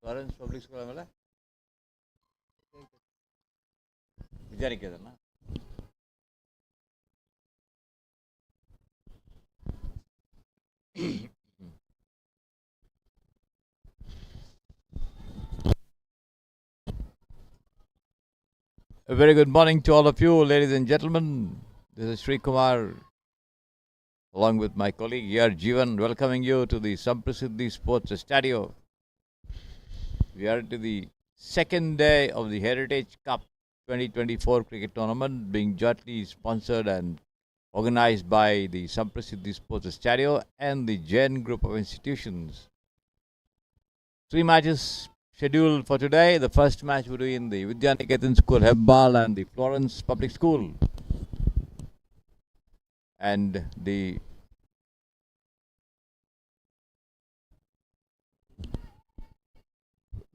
Florence Public School ಆಮೇಲೆ Vidyaniketan. A very good morning to all of you, ladies and gentlemen. This is Sri Kumar, along with my colleague here, Jeevan, welcoming you to the Samprasiddhi Sports Stadio. We are to the second day of the Heritage Cup 2024 cricket tournament, being jointly sponsored and organized by the Samprasiddhi Sports Stadio and the Jain Group of Institutions. 3 matches scheduled for today. The first match will be in the VIDYANIKETAN School, Hebbal, and the Florence Public School. And the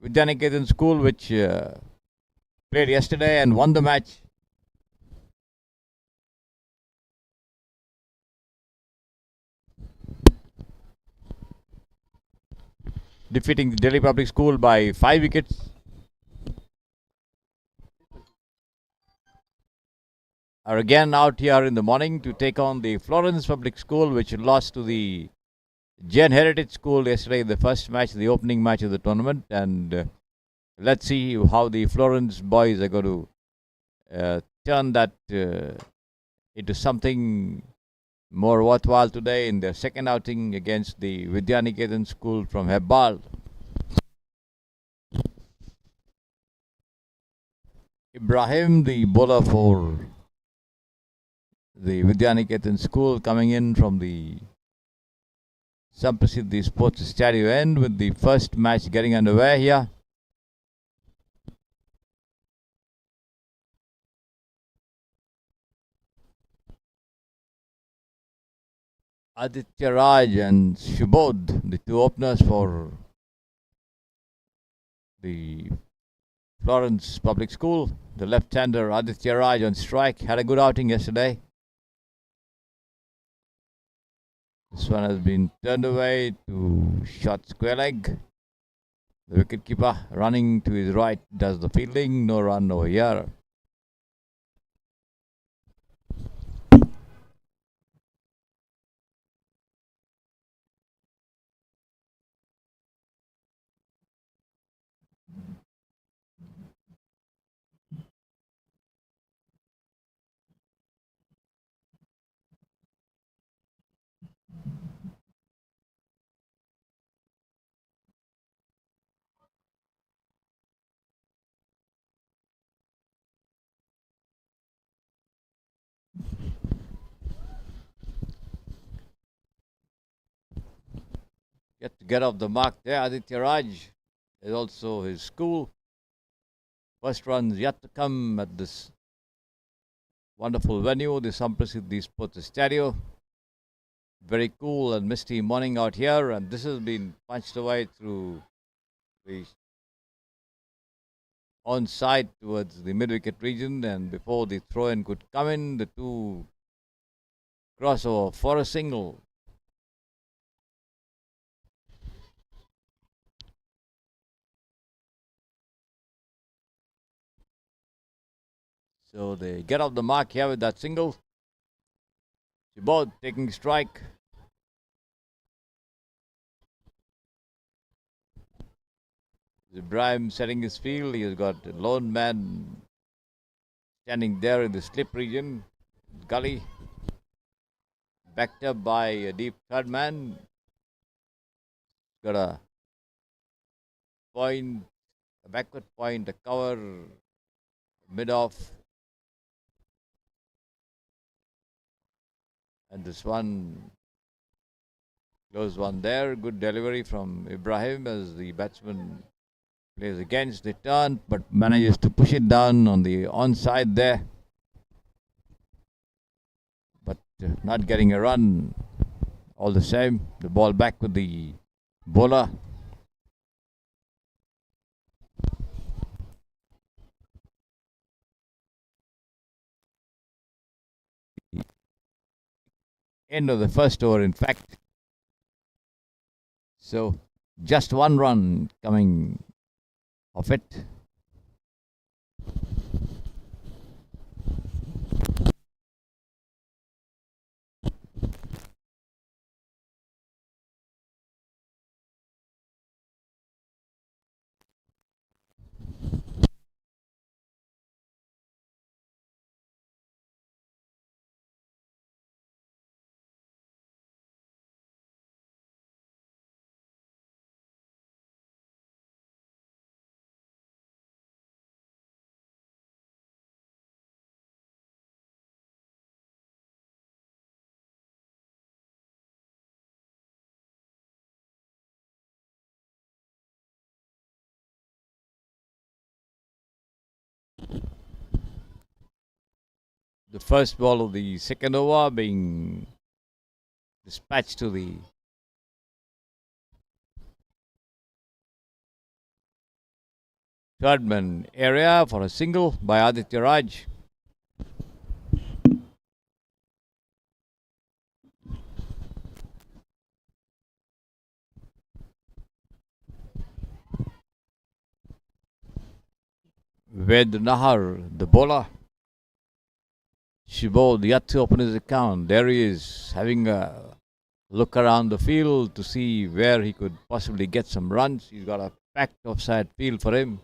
VIDYANIKETAN School, which played yesterday and won the match, defeating the Delhi Public School by 5 wickets. Are again out here in the morning to take on the Florence Public School, which lost to the Jain Heritage School yesterday in the first match, the opening match of the tournament. And let's see how the Florence boys are going to turn that into something more worthwhile today in their second outing against the VIDYANIKETAN School from Hebbal. Ibrahim, the bowler for the VIDYANIKETAN School, coming in from the Samprasiddhi Sports Stadio end with the first match getting underway here. Aditya Raj and Shubodh, the two openers for the Florence Public School. The left-hander Aditya Raj on strike had a good outing yesterday. This one has been turned away to short square leg. The wicketkeeper running to his right does the fielding. No run over here. Yet to get off the mark there, Aditya Raj is also his school. First runs yet to come at this wonderful venue, the Samprasiddhi Sports Stadio. Very cool and misty morning out here, and this has been punched away through the onside towards the mid-wicket region, and before the throw-in could come in, the two crossover for a single. So they get off the mark here with that single. Shubodh taking strike. Ibrahim setting his field. He has got a lone man standing there in the slip region, gully, backed up by a deep third man. Got a point, a backward point, a cover, mid-off. And this one, close one there. Good delivery from Ibrahim as the batsman plays against the turn, but manages to push it down on the onside there. But not getting a run. All the same, the ball back with the bowler. End of the first over, in fact. So just one run coming of it. The first ball of the second over being dispatched to the third man area for a single by Aditya Raj. Ved Nahar, the bowler. Shibod yet to open his account. There he is, having a look around the field to see where he could possibly get some runs. He's got a packed offside field for him.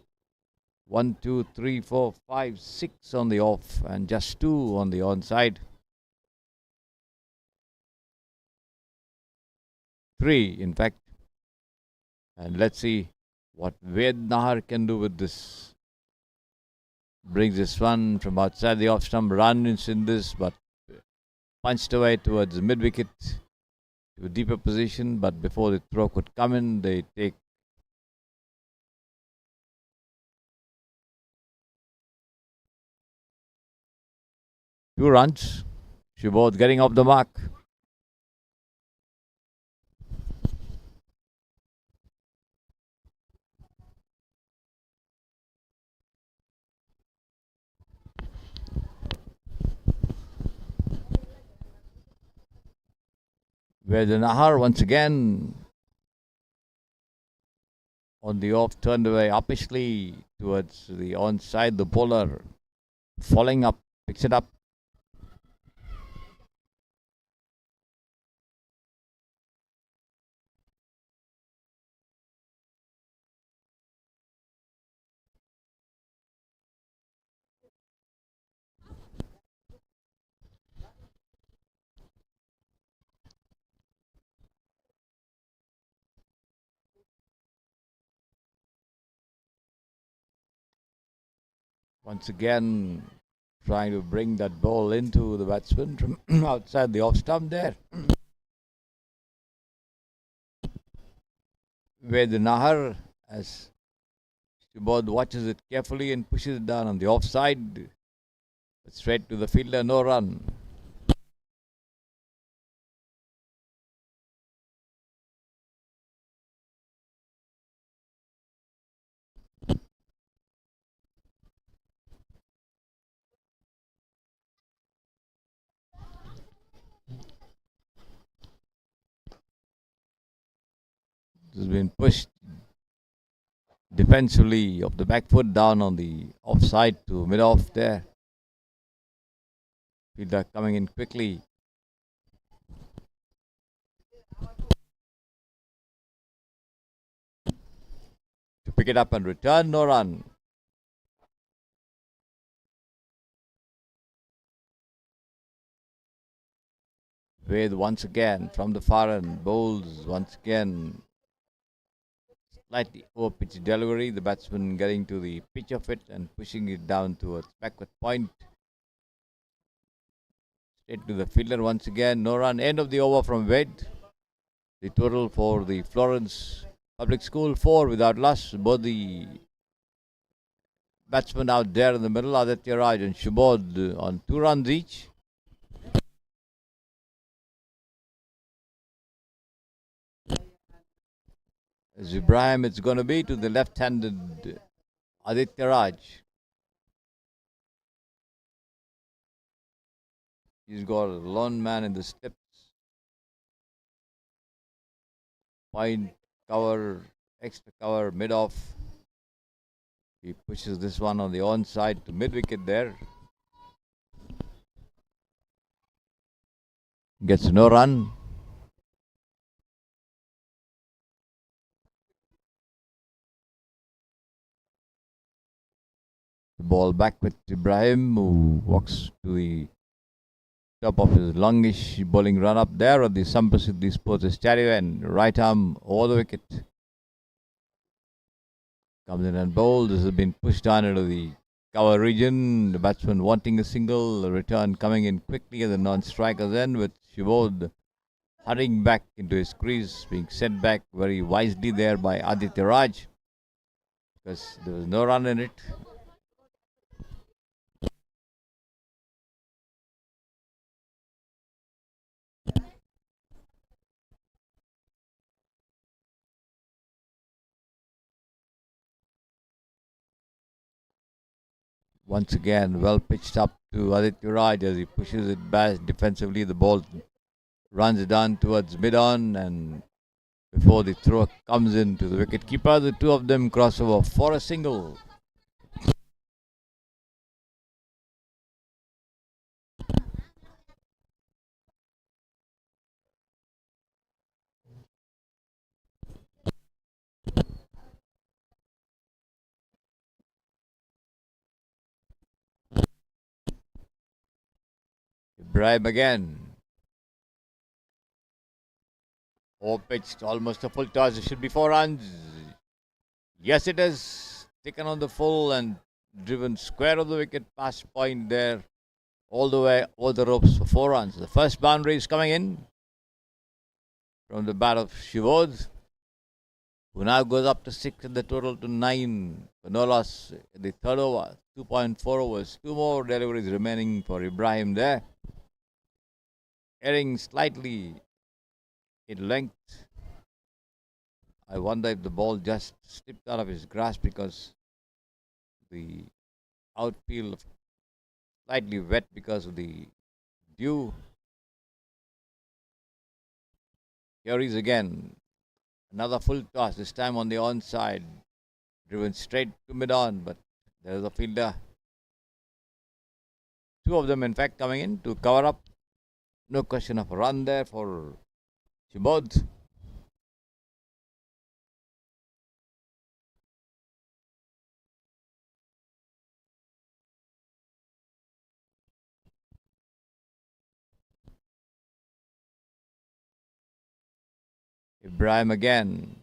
1, 2, 3, 4, 5, 6 on the off and just 2 on the onside. 3, in fact. And let's see what Ved Nahar can do with this. Brings this one from outside the off stump, runs in this, but punched away towards the mid wicket to a deeper position. But before the throw could come in, they take 2 runs. Shubodh getting off the mark. Where the Nahar once again on the off turned away uppishly towards the onside. The bowler falling up, picks it up. Once again, trying to bring that ball into the batsman from outside the off stump there. Where the Nahar, as Shubodh watches it carefully and pushes it down on the offside. Straight to the fielder, no run. This has been pushed defensively of the back foot down on the offside to mid off there. Fielder coming in quickly. To pick it up and return, no run. Ved once again from the far end, bowls once again. Slightly over pitch delivery, the batsman getting to the pitch of it and pushing it down towards backward point. Straight to the fielder once again, no run. End of the over from Ved. The total for the Florence Public School, 4 without loss. Both the batsmen out there in the middle, Aditya Raj and Shubodh on 2 runs each. As Ibrahim, it's going to be to the left-handed Aditya Raj. He's got a lone man in the steps. Point cover, extra cover, mid-off. He pushes this one on the onside to mid-wicket there. Gets no run. The ball back with Ibrahim, who walks to the top of his longish bowling run up there on the Sampasidhi Sports Stadium, and right arm over the wicket. Comes in and bowls. This has been pushed down into the cover region. The batsman wanting a single. The return coming in quickly at the non-striker's end, with Shivod hurrying back into his crease, being sent back very wisely there by Aditya Raj, because there was no run in it. Once again, well pitched up to Aditya Raj as he pushes it back defensively. The ball runs down towards mid-on, and before the throw comes in to the wicket keeper, the two of them cross over for a single. Ibrahim again. Over pitched, almost a full toss. It should be 4 runs. Yes, it is. Taken on the full and driven square of the wicket, past point there, all the way over the ropes for 4 runs. The first boundary is coming in from the bat of Shivod, who now goes up to 6 and the total to 9 for no loss in the third over. 2.4 overs. 2 more deliveries remaining for Ibrahim there. Erring slightly in length. I wonder if the ball just slipped out of his grasp because the outfield slightly wet because of the dew. Here is again another full toss, this time on the onside, driven straight to mid-on, but there is a fielder. 2 of them in fact coming in to cover up. No question of a run there for Shibod. Ibrahim again.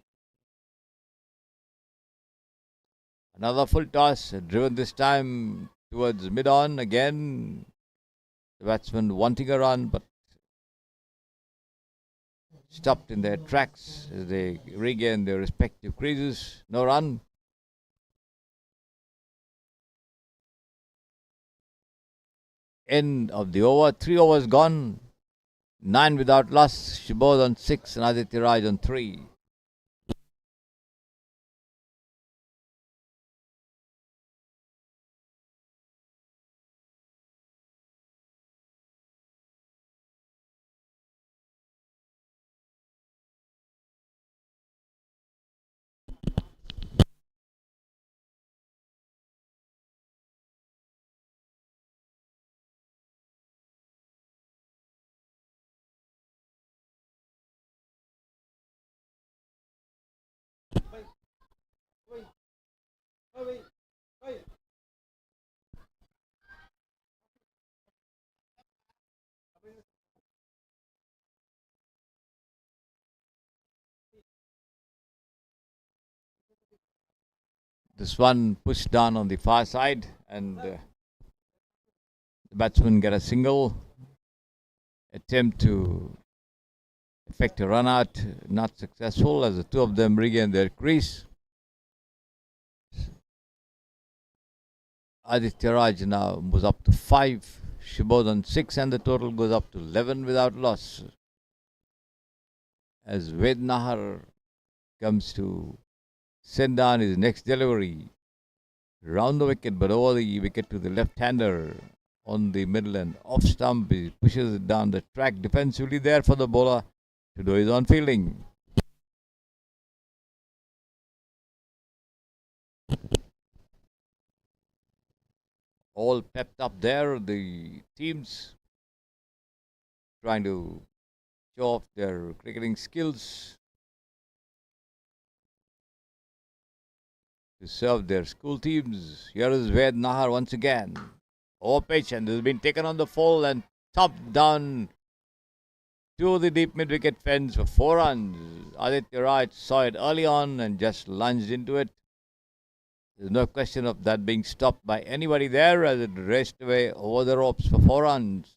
Another full toss, driven this time towards mid-on again. The batsman wanting a run, but stopped in their tracks as they regain their respective creases. No run. End of the over. 3 overs gone. 9 without loss. Shibod on 6 and Aditya Raj on 3. This one pushed down on the far side, and the batsman get a single. Attempt to effect a run out, not successful as the 2 of them regain their crease. Aditya Raj now moves up to 5. Shibod on 6 and the total goes up to 11 without loss. As Ved Nahar comes to send down his next delivery. Round the wicket, but over the wicket to the left-hander on the middle and off stump. He pushes it down the track defensively there for the bowler to do his own fielding. all pepped up there. The teams trying to show off their cricketing skills to serve their school teams. Here is Ved Nahar once again. Over pitch, and this has been taken on the full and topped down to the deep mid wicket fence for 4 runs. Aditya Raj saw it early on and just lunged into it. There's no question of that being stopped by anybody there as it raced away over the ropes for 4 runs.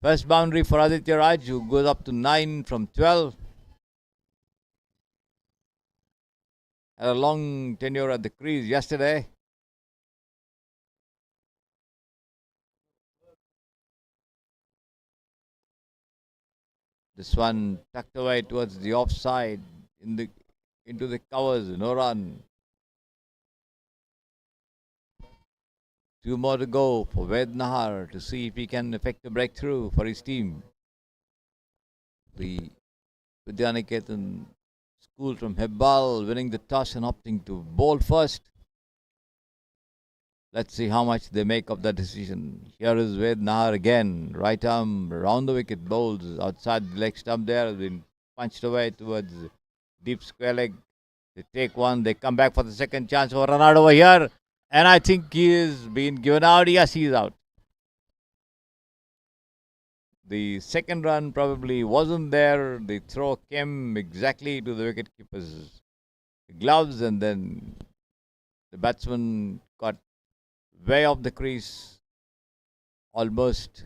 First boundary for Aditya Raj, who goes up to 9 from 12. Had a long tenure at the crease yesterday. This one tucked away towards the offside into the covers. No run. 2 more to go for Ved Nahar to see if he can effect a breakthrough for his team. The VIDYANIKETAN school from Hebbal winning the toss and opting to bowl first. Let's see how much they make of that decision. Here is Ved Nahar again. Right arm round the wicket, bowls outside the leg stump there. Has been punched away towards deep square leg. They take one. They come back for the second chance for a run out over here. And I think he is being given out. Yes, he is out. The second run probably wasn't there. The throw came exactly to the wicketkeeper's gloves, and then the batsman got way off the crease, almost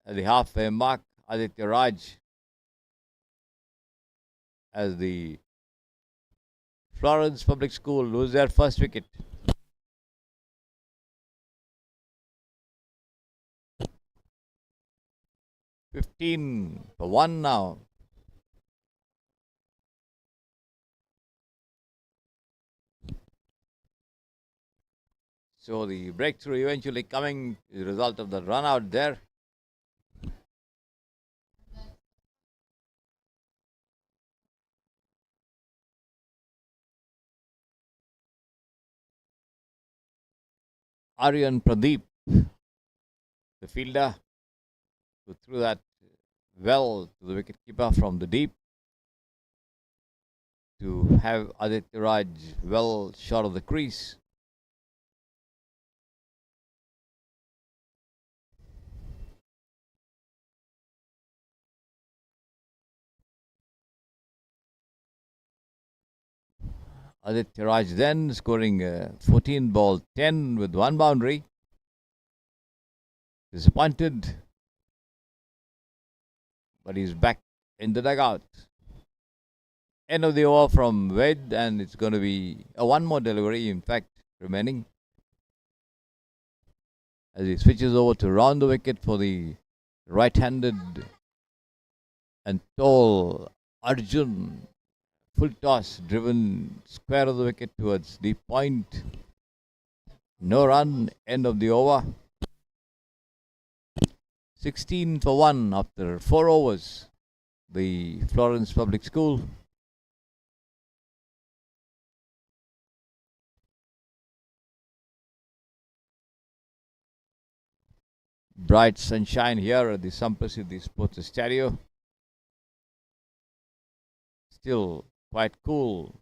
at the halfway mark. Aditya Raj, as the Florence Public School lose their first wicket. "15 for 1 now." So the breakthrough eventually coming as a result of the run out there. Aryan Pradeep, the fielder, who threw that well to the wicketkeeper from the deep to have Aditya Raj well short of the crease. Aditya Raj then scoring 14 ball 10 with 1 boundary. Disappointed, but he's back in the dugout. End of the over from Ved, and it's going to be a 1 more delivery, in fact, remaining. As he switches over to round the wicket for the right-handed and tall Arjun. Full toss, driven square of the wicket towards deep point. No run, end of the over. 16 for 1 after 4 overs. The Florence Public School. Bright sunshine here at the Samprasiddhi Sports Stadium. Still quite cool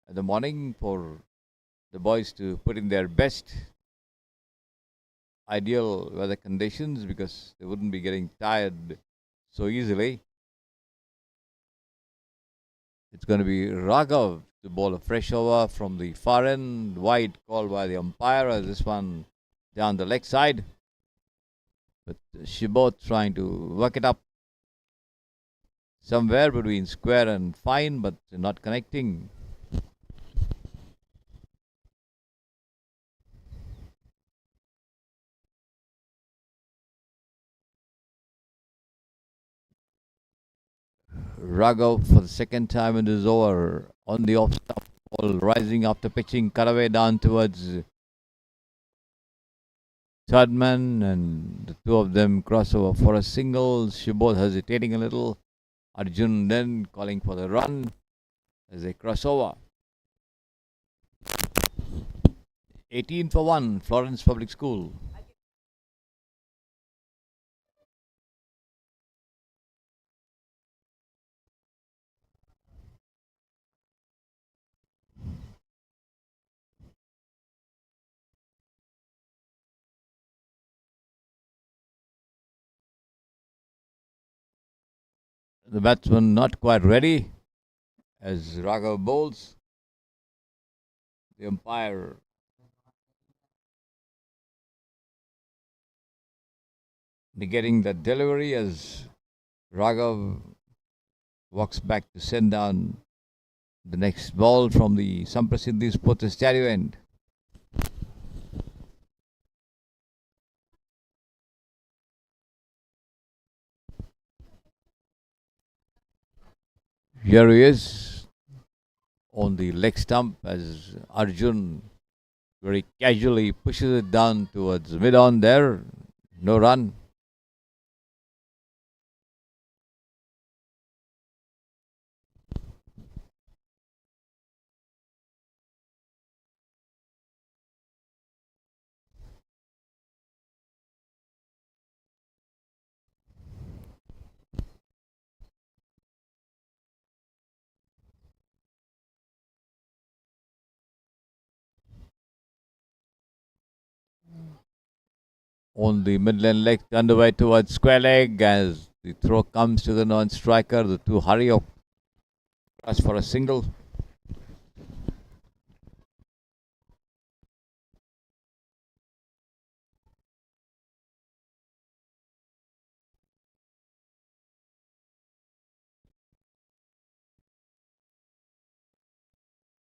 in the morning for the boys to put in their best. Ideal weather conditions because they wouldn't be getting tired so easily. It's going to be Raghav to bowl a fresh over from the far end. Wide called by the umpire as this one down the leg side. But Shibot trying to work it up somewhere between square and fine, but not connecting. Raghav for the second time in this over on the off stop ball, rising after pitching, cut away down towards third man, and the two of them cross over for a single. Shibot hesitating a little. Arjun then calling for the run as they cross over. 18 for 1, Florence Public School. The batsman not quite ready as Raghav bowls. The umpire negating the delivery as Raghav walks back to send down the next ball from the Samprasiddhi Sports Stereo end. Here he is on the leg stump as Arjun very casually pushes it down towards mid on there. No run. On the midland leg, turned away towards square leg as the throw comes to the non-striker. The two hurry up as for a single.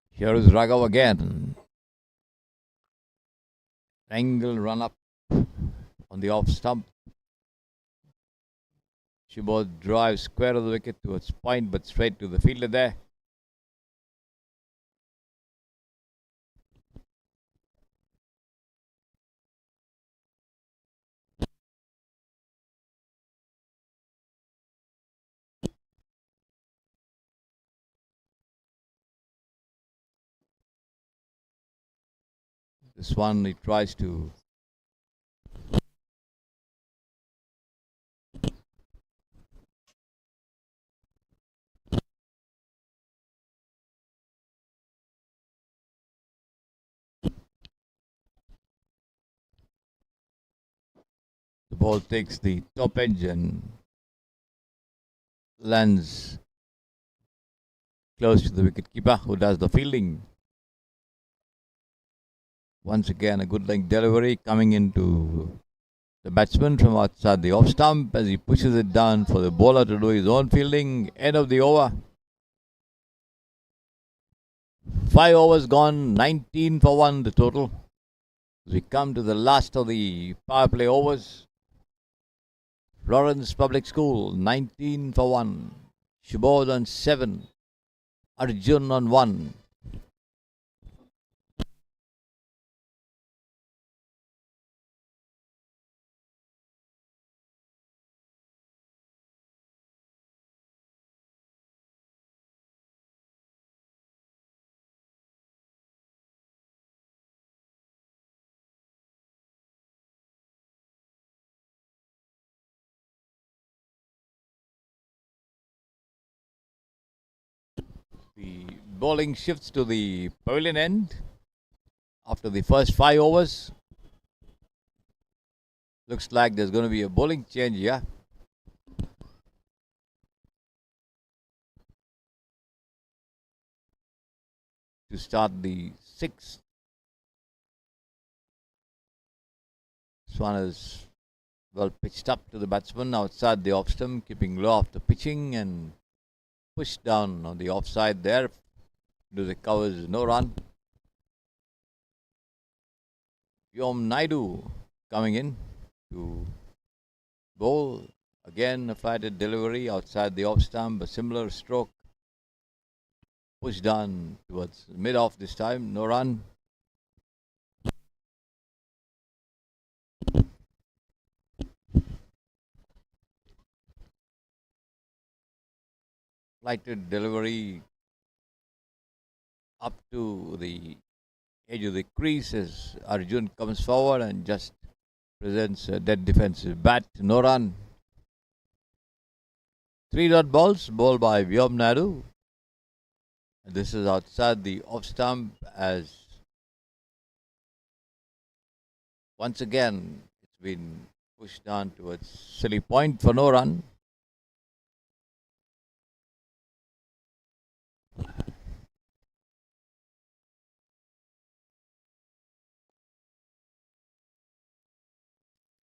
Here is Raghav again. Angle run up on the off stump. Shubod drives square of the wicket towards point, but straight to the fielder there. This one he tries to the ball takes the top edge and lands close to the wicketkeeper who does the fielding. Once again, a good length delivery coming into the batsman from outside the off stump as he pushes it down for the bowler to do his own fielding. End of the over. 5 overs gone, 19 for 1 the total. As we come to the last of the power play overs. Florence Public School, 19 for 1. Shubod on 7. Arjun on 1. The bowling shifts to the pavilion end after the first 5 overs. Looks like there's going to be a bowling change here. To start the 6th. This one is well pitched up to the batsman outside the off stump, keeping low after pitching and pushed down on the offside there. Do the covers, no run. Yom Naidu coming in to bowl. Again, a flighted delivery outside the off stump, a similar stroke. Pushed down towards mid off this time, no run. Flighted delivery up to the edge of the crease as Arjun comes forward and just presents a dead defensive bat. No run. 3 dot balls, bowled by Vyom Naidu. This is outside the off stump as once again it's been pushed down towards silly point for no run.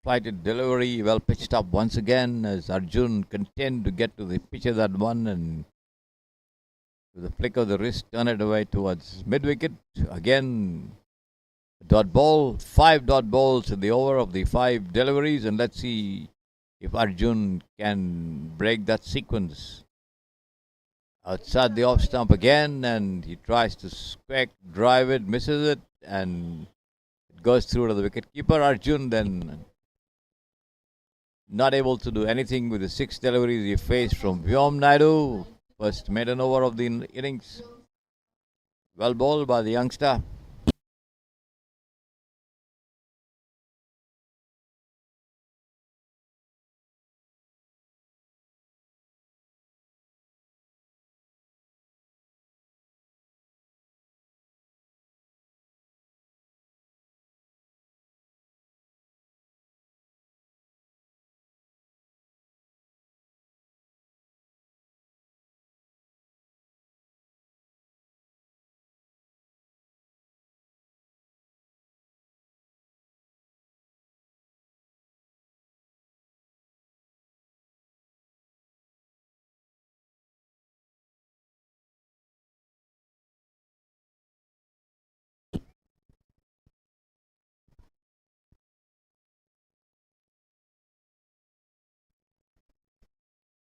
Flighted delivery, well pitched up once again as Arjun content to get to the pitch of that one and with a flick of the wrist turn it away towards mid wicket. Again, dot ball, 5 dot balls in the over of the 5 deliveries, and let's see if Arjun can break that sequence. Outside the off stump again, and he tries to squeak, drive it, misses it, and it goes through to the wicketkeeper. Arjun then not able to do anything with the 6 deliveries he faced from Vyom Naidu. First maiden over of the innings. Well bowled by the youngster.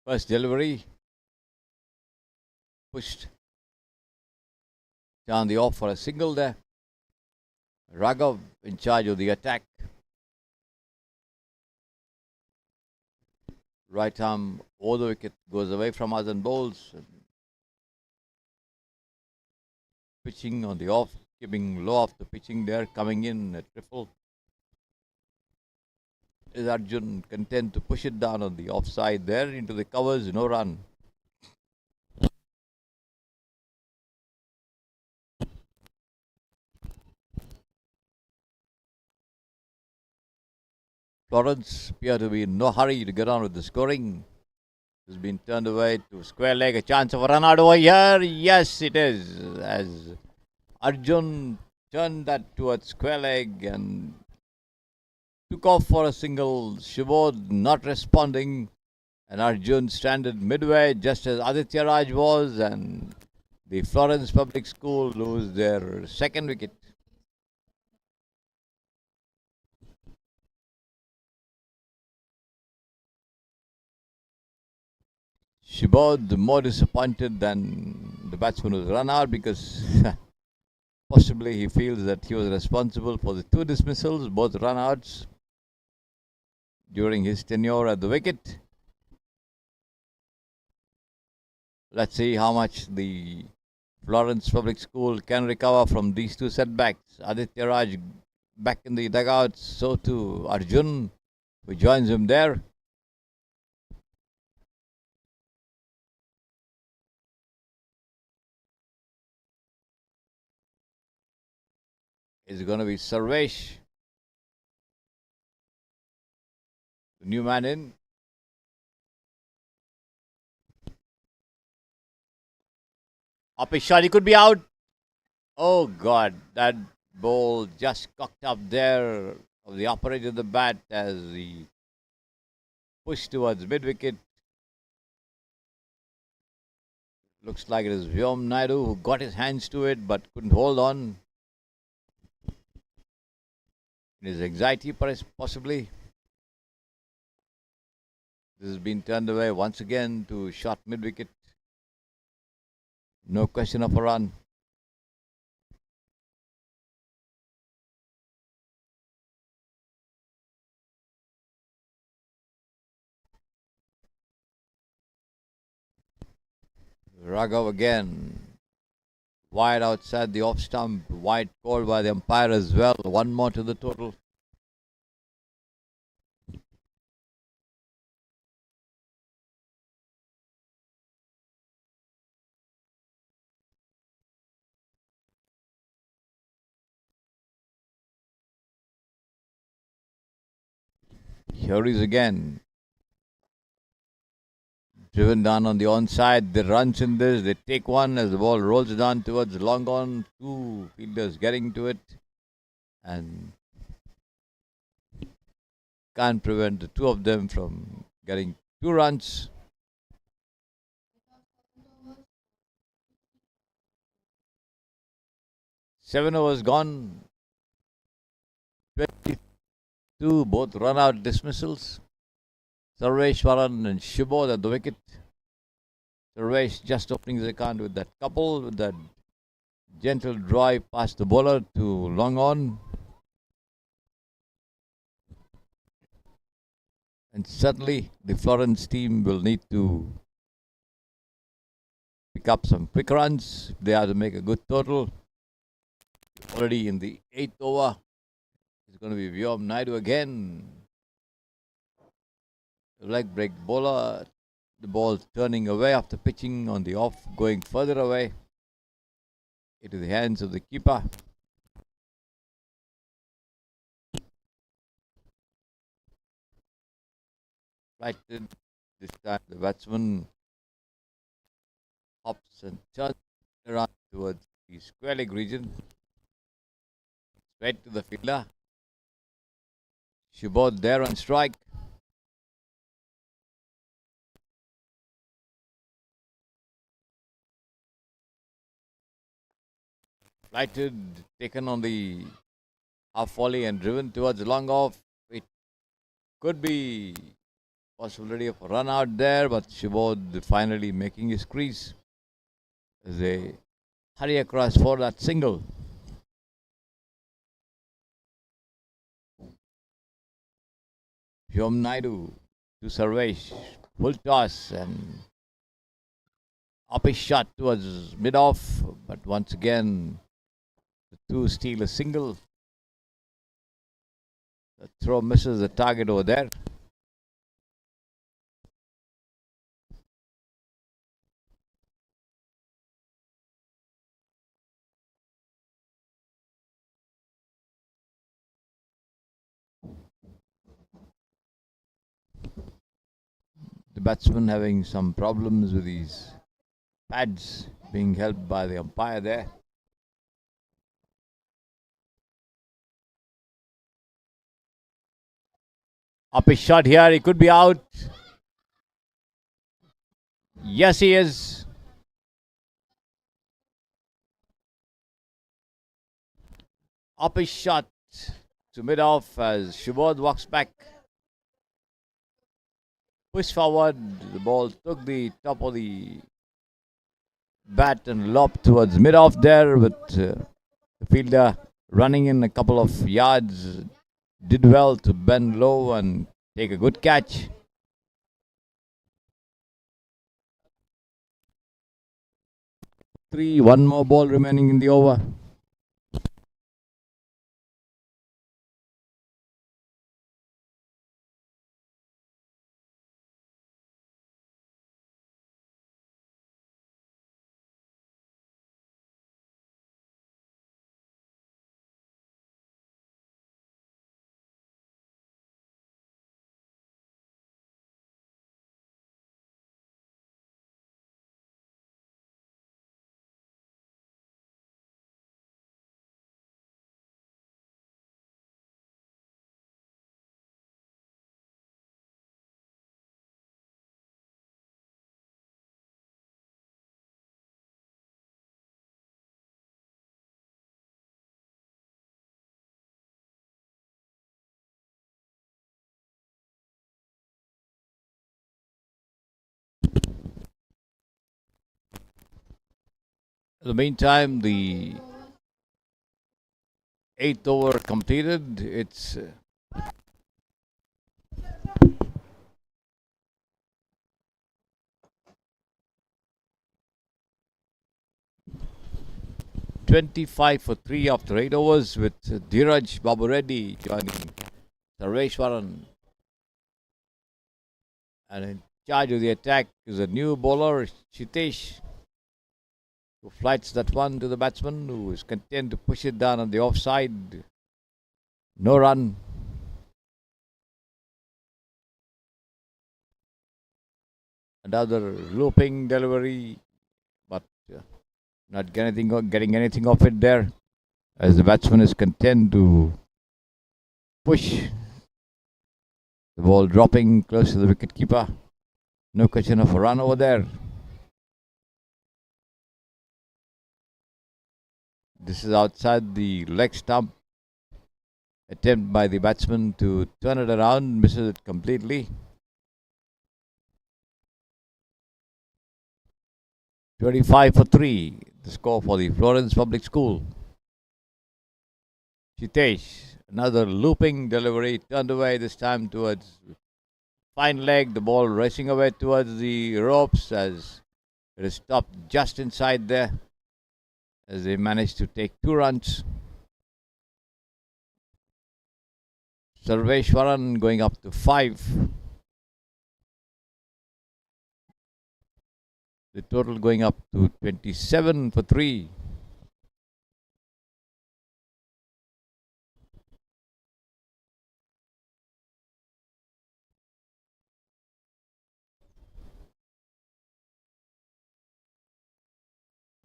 First delivery pushed down the off for a single there. Raghav in charge of the attack. Right arm over the wicket goes away from us and bowls. Pitching on the off, keeping low off the pitching there, coming in a triple. Is Arjun content to push it down on the offside there into the covers? No run. Florence appear to be in no hurry to get on with the scoring. Has been turned away to square leg. A chance of a run out over here. Yes, it is. As Arjun turned that towards square leg and took off for a single. Shubodh not responding. And Arjun stranded midway just as Aditya Raj was. And the Florence Public School lose their second wicket. Shubodh more disappointed than the batsman who's run out because possibly he feels that he was responsible for the 2 dismissals, both run outs during his tenure at the wicket. Let's see how much the Florence Public School can recover from these 2 setbacks. Aditya Raj back in the dugout, so too Arjun, who joins him there. Is going to be Sarvesh, the new man in. Up his shot, he could be out. Oh God, that ball just cocked up there of the upper edge of the bat as he pushed towards mid wicket. Looks like it is Vyom Naidu who got his hands to it but couldn't hold on. In his anxiety, possibly. This has been turned away once again to short mid wicket. No question of a run. Raghav again Wide outside the off stump. Wide called by the umpire as well. One more to the total. Here is again. Driven down on the onside. The runs in this. They take one as the ball rolls down towards the long on. Two fielders getting to it. And can't prevent the two of them from getting 2 runs. 7 overs gone. 22, both run out dismissals. Sarveshwaran and Shubod at the wicket. Sarvesh just opening his account with that couple, with that gentle drive past the bowler to long on. And certainly the Florence team will need to pick up some quick runs if they have to make a good total. Already in the 8th over, it's going to be Vyom Naidu again. Leg break bowler, the ball turning away after pitching on the off, going further away into the hands of the keeper. Right, this time the batsman hops and turns around towards the square leg region. Straight to the fielder. Shubod there on strike. Flighted, taken on the half volley and driven towards the long off. It could be possibility of a run out there, but Shubod finally making his crease as they hurry across for that single. Vyom Naidu to Sarvesh, full toss and up his shot towards mid-off, but once again the two steal a single. The throw misses the target over there. The batsman having some problems with his pads, being helped by the umpire there. Up his shot here, he could be out. Yes, he is. Up his shot to mid-off as Shubod walks back. Push forward, the ball took the top of the bat and lobbed towards mid-off there with the fielder running in a couple of yards. Did well to bend low and take a good catch. One more ball remaining in the over. In the meantime, the 8th over completed. It's 25 for 3 after 8 overs with Dheeraj Babu Reddy joining Sarveshwaran. And in charge of the attack is a new bowler, Shitesh, who flights that one to the batsman, who is content to push it down on the offside. No run. Another looping delivery, but not getting anything off it there, as the batsman is content to push the ball dropping close to the wicketkeeper. No question of a run over there. This is outside the leg stump. Attempt by the batsman to turn it around, misses it completely. 25 for 3, the score for the Florence Public School. Shitesh, another looping delivery, turned away this time towards fine leg, the ball racing away towards the ropes as it is stopped just inside there as they managed to take 2 runs. Sarveshwaran going up to 5. The total going up to 27 for 3.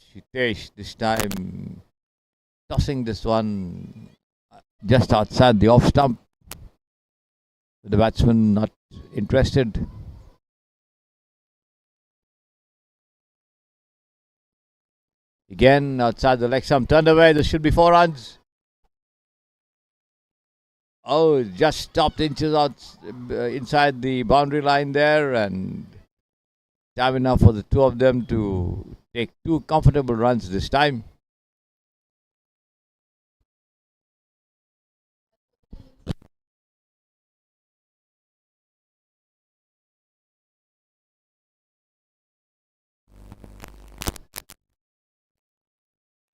Shitesh this time tossing this one just outside the off stump. The batsman not interested. Again outside the leg stump, turned away. This should be 4 runs. Oh, just stopped inches out inside the boundary line there, and time enough for the two of them to take 2 comfortable runs this time.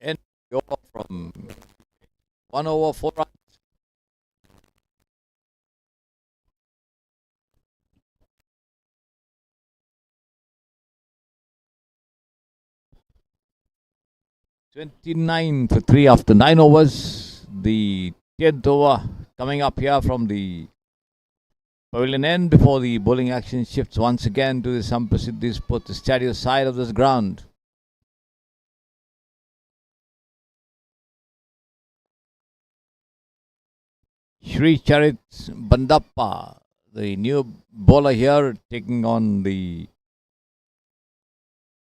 And go from 1 over 4 runs. $29 for 3 after 9 overs. The 10th over coming up here from the pavilion end before the bowling action shifts once again to the Samprasiddhi Sports Stadium side of this ground. Sri Charit Bandappa, the new bowler here, taking on the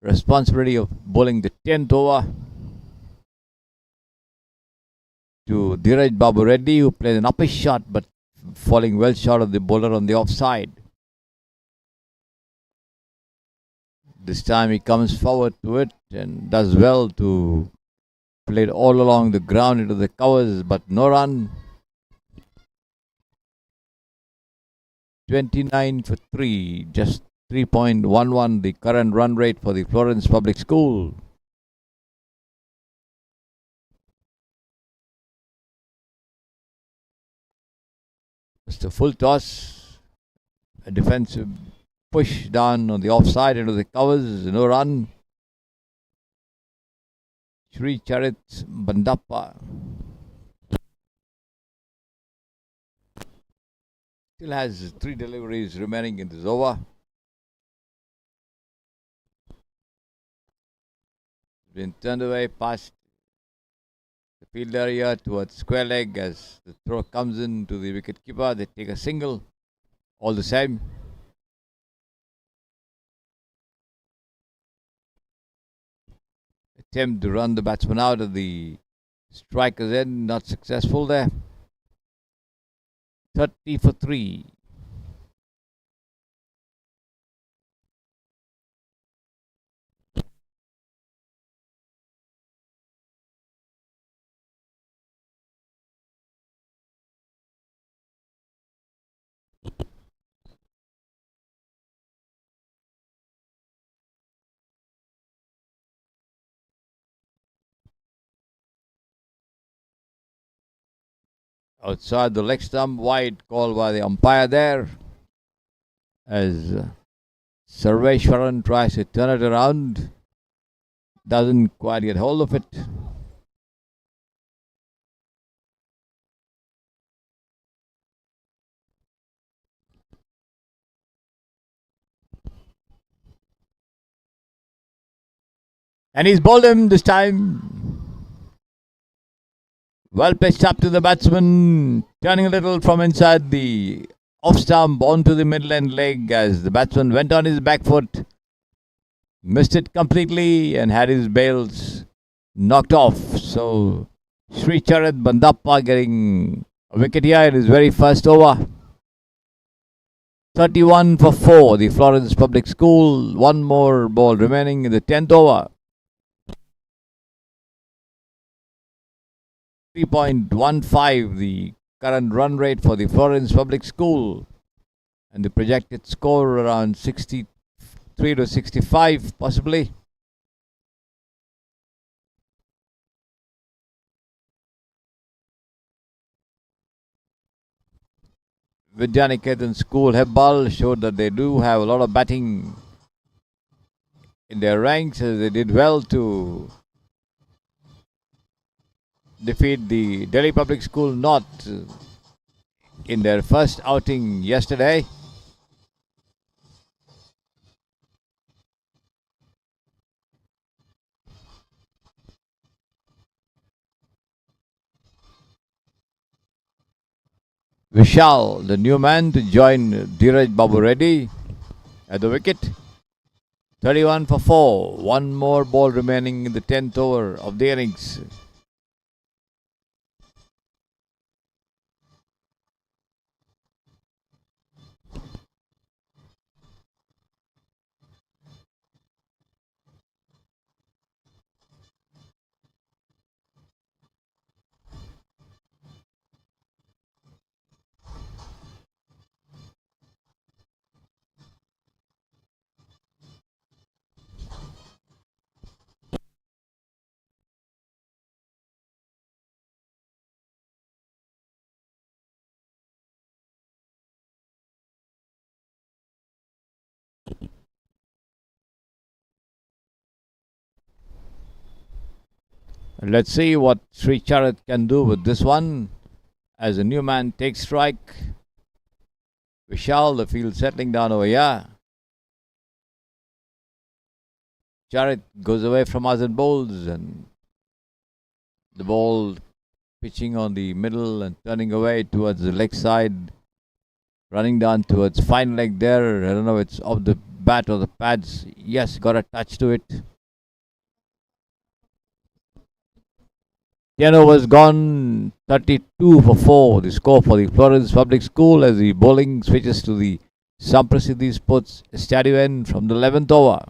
responsibility of bowling the 10th over to Dheeraj Babu Reddy, who played an upper shot but falling well short of the bowler on the offside. This time he comes forward to it and does well to play it all along the ground into the covers, but no run. 29 for 3, just 3.11 the current run rate for the Florence Public School. Just a full toss, a defensive push down on the offside into the covers, no run. Sri Charit Bandappa still has 3 deliveries remaining in this over. Been turned away past the field area towards square leg as the throw comes in to the wicketkeeper. They take a single all the same. Attempt to run the batsman out of the striker's end, not successful there. 30 for 3. outside the leg stump, wide call by the umpire there as Sarveshwaran tries to turn it around, doesn't quite get hold of it. And he's bowled him this time. Well pitched up to the batsman, turning a little from inside the off stump onto the middle end leg as the batsman went on his back foot, missed it completely and had his bails knocked off. So Sri Charat Bandappa getting a wicket here in his very first over. 31 for 4, the Florence Public School. One more ball remaining in the 10th over. 3.15 the current run rate for the Florence Public School, and the projected score around 63 to 65 possibly. VIDYANIKETAN School Hebbal showed that they do have a lot of batting in their ranks, as they did well to defeat the Delhi Public School North in their first outing yesterday. Vishal, the new man to join Dheeraj Babu Reddy at the wicket. 31 for 4. One more ball remaining in the 10th over of the innings. Let's see what Sri Charat can do with this one as a new man takes strike. Vishal, the field settling down over here. Charat goes away from us and bowls, and the ball pitching on the middle and turning away towards the leg side, running down towards fine leg there. I don't know if it's off the bat or the pads. Yes, got a touch to it. 10 overs gone, 32 for 4. The score for the Florence Public School as the bowling switches to the Samprasiddhi Sports Stadium from the 11th over.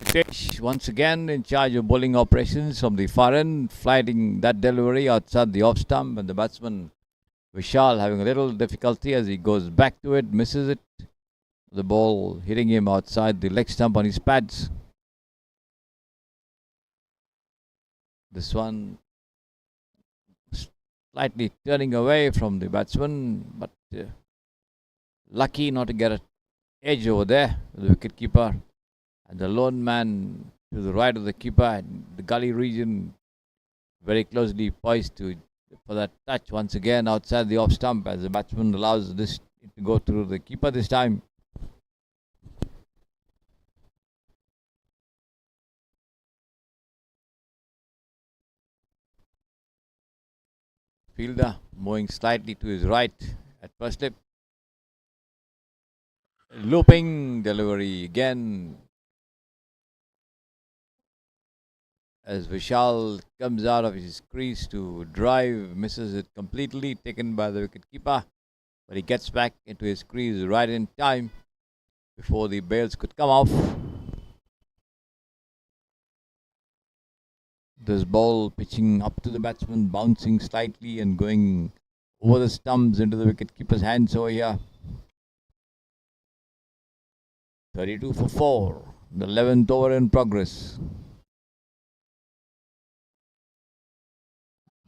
Ritesh once again in charge of bowling operations from the far end, flighting that delivery outside the off stump, and the batsman Vishal having a little difficulty as he goes back to it, misses it. The ball hitting him outside the leg stump on his pads. This one slightly turning away from the batsman, but lucky not to get an edge over there, the wicket keeper. And the lone man to the right of the keeper, the gully region, very closely poised for that touch once again outside the off stump as the batsman allows this to go through the keeper this time. fielder, moving slightly to his right at first slip. Looping delivery again as Vishal comes out of his crease to drive, misses it completely, taken by the wicketkeeper. But he gets back into his crease right in time before the bails could come off. This ball pitching up to the batsman, bouncing slightly and going over the stumps into the wicketkeeper's hands over here. 32 for 4, the 11th over in progress.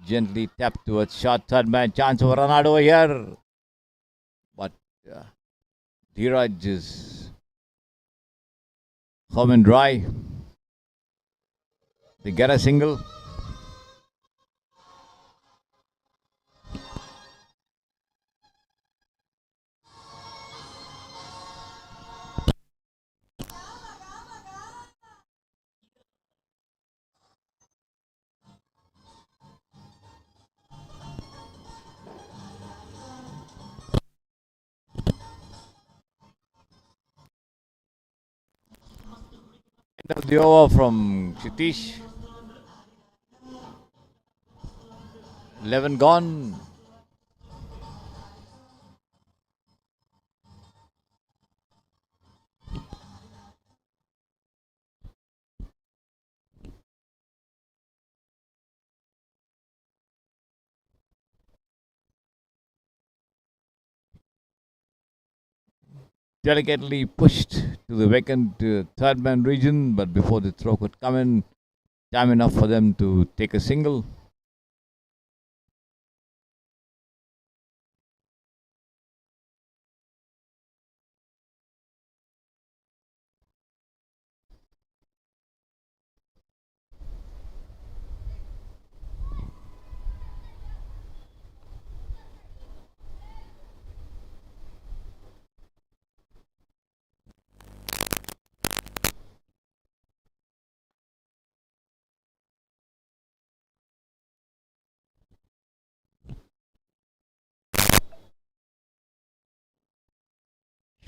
Gently tapped towards short third man, chance of a run out over here. But Dheeraj is home and dry. They get a single. End of the over from Kshitish. 11 gone. Delicately pushed to the vacant third man region, but before the throw could come in, time enough for them to take a single.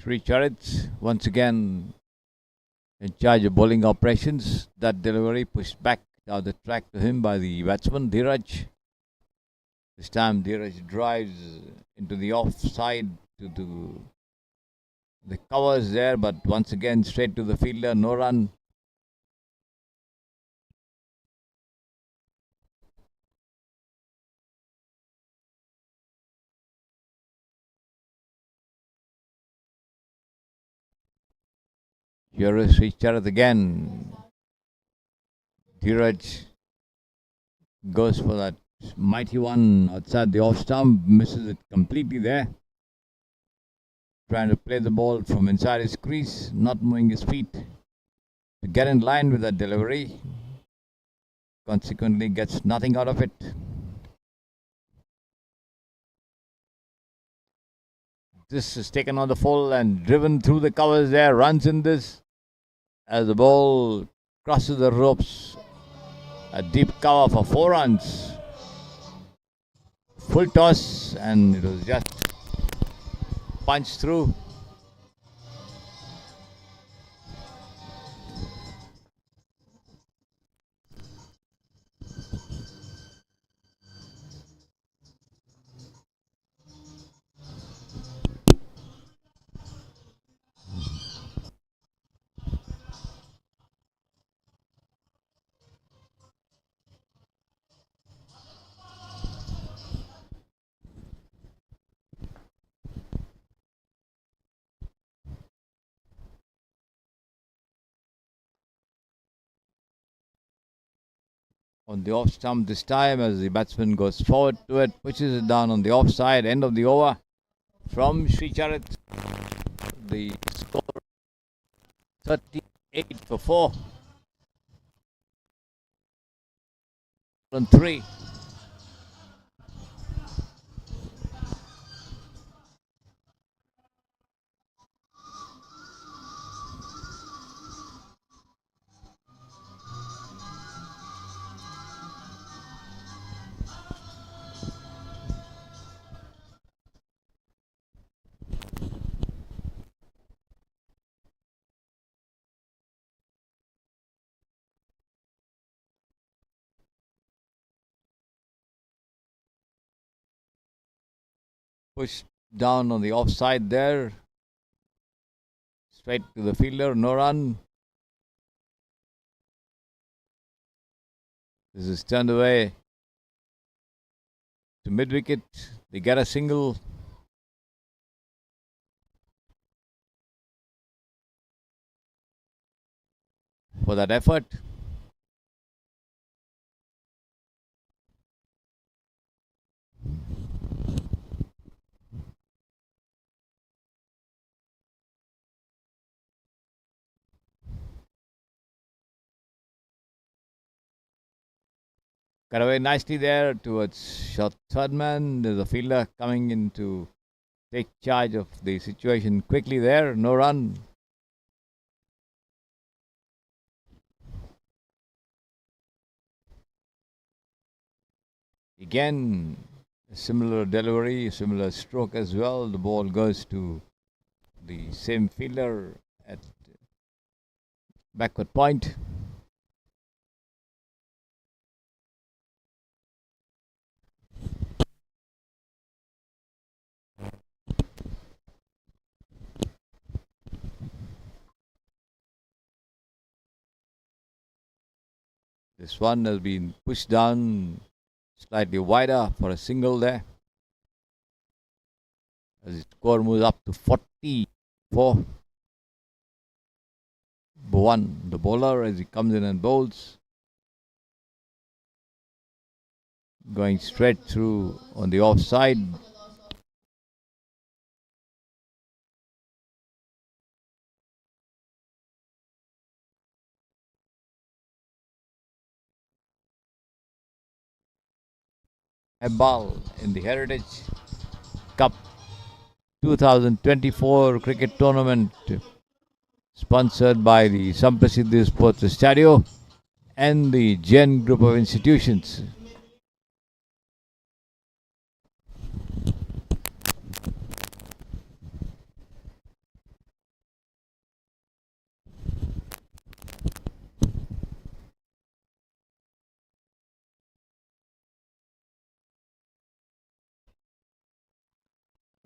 Sri Charit once again in charge of bowling operations. That delivery pushed back down the track to him by the batsman Dheeraj. This time Dheeraj drives into the offside to the covers there, but once again straight to the fielder, no run. Here is Sri Charit again. Dheeraj goes for that mighty one outside the off stump, misses it completely there. Trying to play the ball from inside his crease, not moving his feet to get in line with that delivery. Consequently, gets nothing out of it. This is taken on the full and driven through the covers there. Runs in this as the ball crosses the ropes. A deep cover for 4 runs. Full toss and it was just punched through. On the off stump this time as the batsman goes forward to it, pushes it down on the offside, end of the over from Sri Charit. The score 38 for 4 and 3. Pushed down on the offside there. Straight to the fielder, no run. This is turned away to mid wicket. They get a single. For that effort. Got away nicely there towards shot third man. There's a fielder coming in to take charge of the situation quickly there. No run. Again, a similar delivery, similar stroke as well. The ball goes to the same fielder at backward point. This one has been pushed down slightly wider for a single there. As the score moves up to 44. Bhuvan, the bowler, as he comes in and bowls. Going straight through on the offside. Ball in the Heritage Cup 2024 cricket tournament, sponsored by the Samprasiddhi Sports Stadio and the Jain Group of Institutions.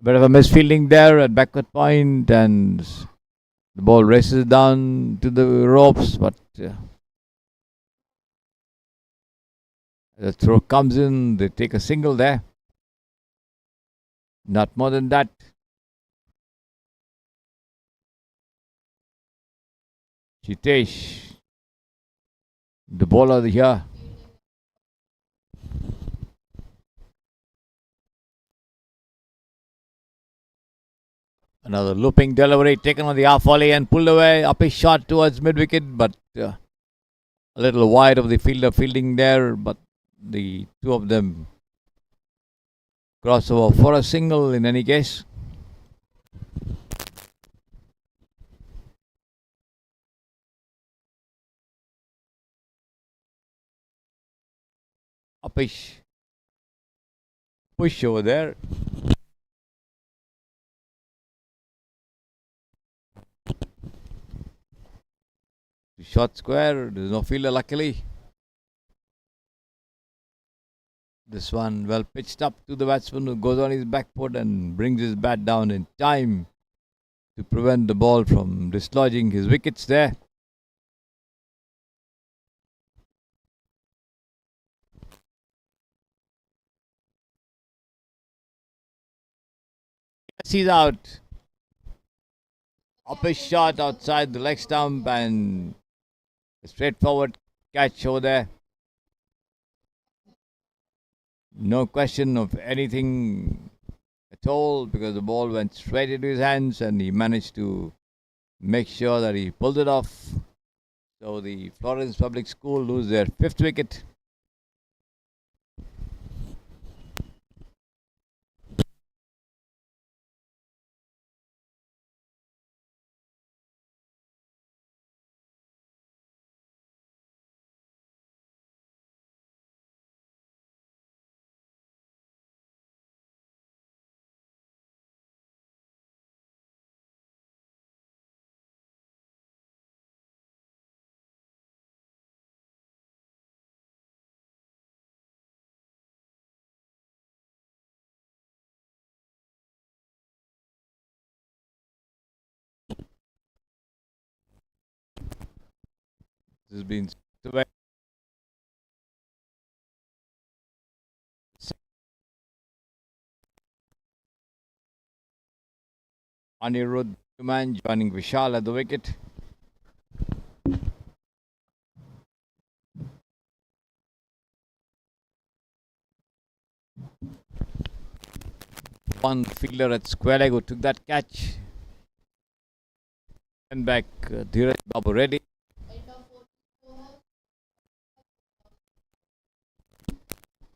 Bit of a misfielding there at backward point, and the ball races down to the ropes, but the throw comes in. They take a single there. Not more than that. Chitesh, the bowler here. Another looping delivery taken on the half volley and pulled away. Up his shot towards mid wicket, but a little wide of the fielder fielding there. But the two of them crossover for a single in any case. Uppish push over there. Short square. There's no fielder luckily. This one well pitched up to the batsman who goes on his back foot and brings his bat down in time to prevent the ball from dislodging his wickets there. Yes, he's out. Up his shot outside the leg stump and a straightforward catch over there. No question of anything at all because the ball went straight into his hands and he managed to make sure that he pulled it off. So the Florence Public School lose their 5th wicket. This has been Anirudh man joining Vishal at the wicket. One fielder at square leg who took that catch. And back Dheeraj Babu Reddy.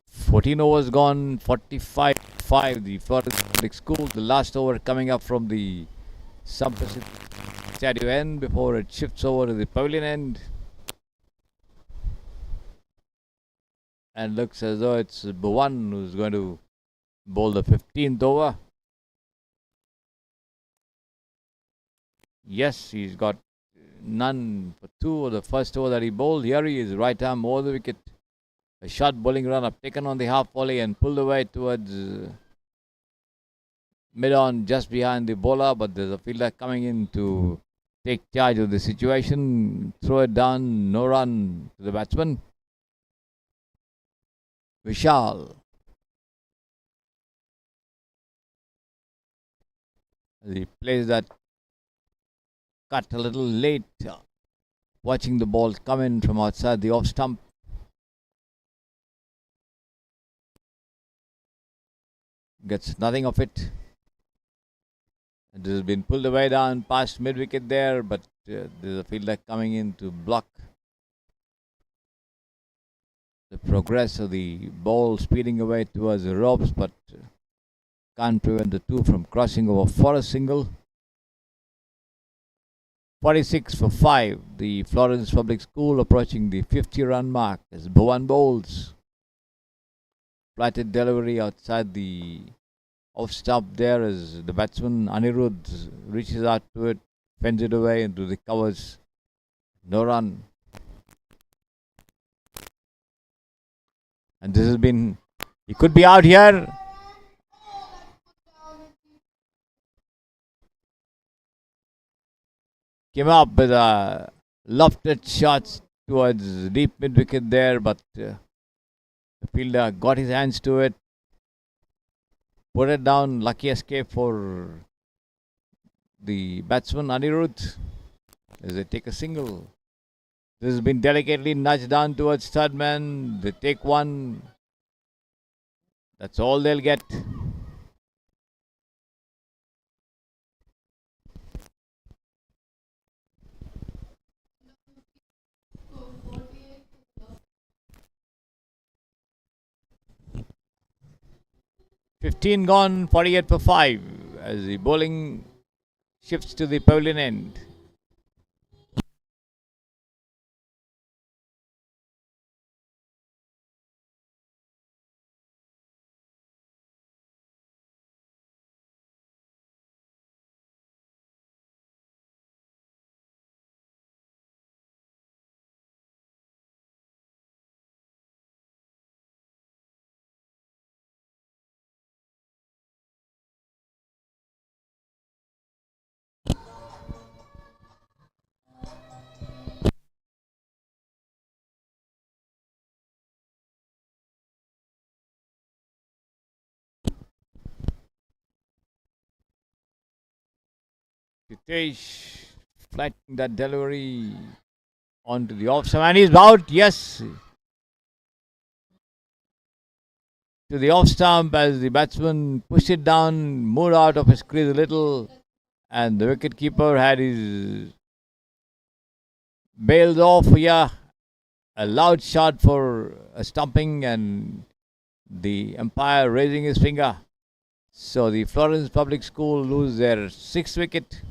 14 overs gone, 45-5. The Florence Public School. The last over coming up from the Sampasit Stadium end before it shifts over to the pavilion end. And looks as though it's Bhuvan who's going to bowl the 15th over. Yes, he's got none for two of the first over that he bowled. Here he is, right arm over the wicket. A short bowling run up taken on the half volley and pulled away towards mid-on just behind the bowler, but there's a fielder coming in to take charge of the situation. Throw it down, no run to the batsman. Vishal. He plays that cut a little late, watching the ball come in from outside the off stump. Gets nothing of it. It has been pulled away down past mid-wicket there, but there's a fielder coming in to block the progress of the ball, speeding away towards the ropes, but can't prevent the two from crossing over for a single. 46 for 5. The Florence Public School approaching the 50-run mark as Bhuvan bowls. Flatted delivery outside the off stump there as the batsman Anirudh reaches out to it, fends it away into the covers. No run. And this has been, he could be out here. Came up with a lofted shots towards deep mid wicket there, but the fielder got his hands to it, put it down. Lucky escape for the batsman Anirudh as they take a single. This has been delicately nudged down towards third man. They take one. That's all they'll get. "15 gone, 48 for 5 as the bowling shifts to the pavilion end. Hitesh flattening that delivery onto the off stump, and he's out. Yes, to the off stump as the batsman pushed it down, moved out of his crease a little, and the wicketkeeper had his bails off. Yeah, a loud shot for a stumping, and the umpire raising his finger. So the Florence Public School lose their 6th wicket.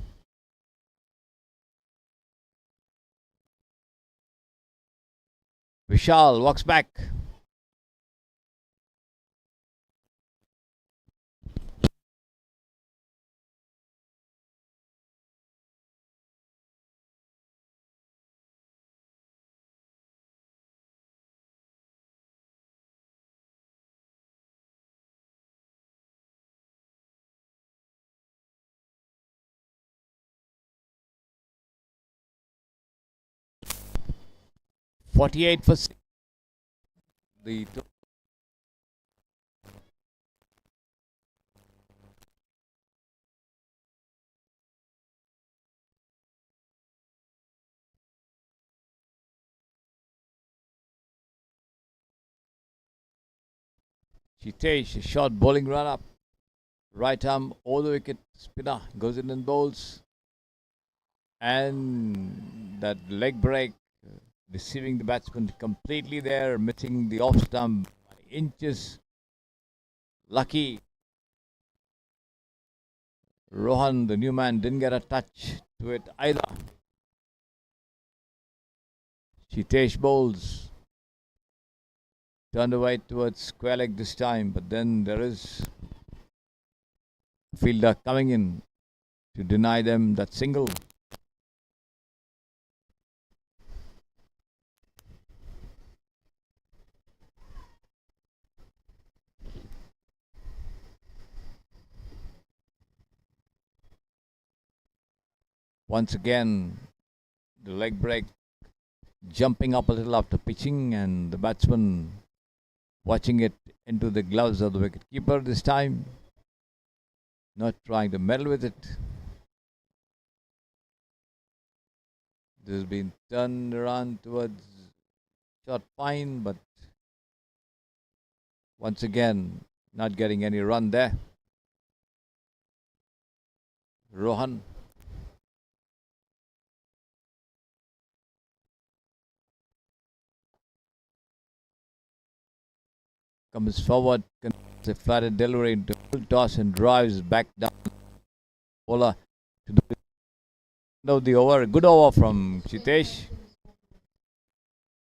Vishal walks back. 48 for 6. The Chitesh, a short bowling run up. Right arm over the wicket. Spinner goes in and bowls. And that leg break, deceiving the batsman completely there, missing the off stump by inches. Lucky Rohan, the new man, didn't get a touch to it either. Chitesh bowls. Turned away towards square leg this time, but then there is a fielder coming in to deny them that single. Once again, the leg break jumping up a little after pitching, and the batsman watching it into the gloves of the wicketkeeper this time, not trying to meddle with it. This has been turned around towards short fine, but once again, not getting any run there. Rohan. Comes forward, converts a flatted delivery into full toss and drives back down. Bowler to do the over. Good over from Chitesh.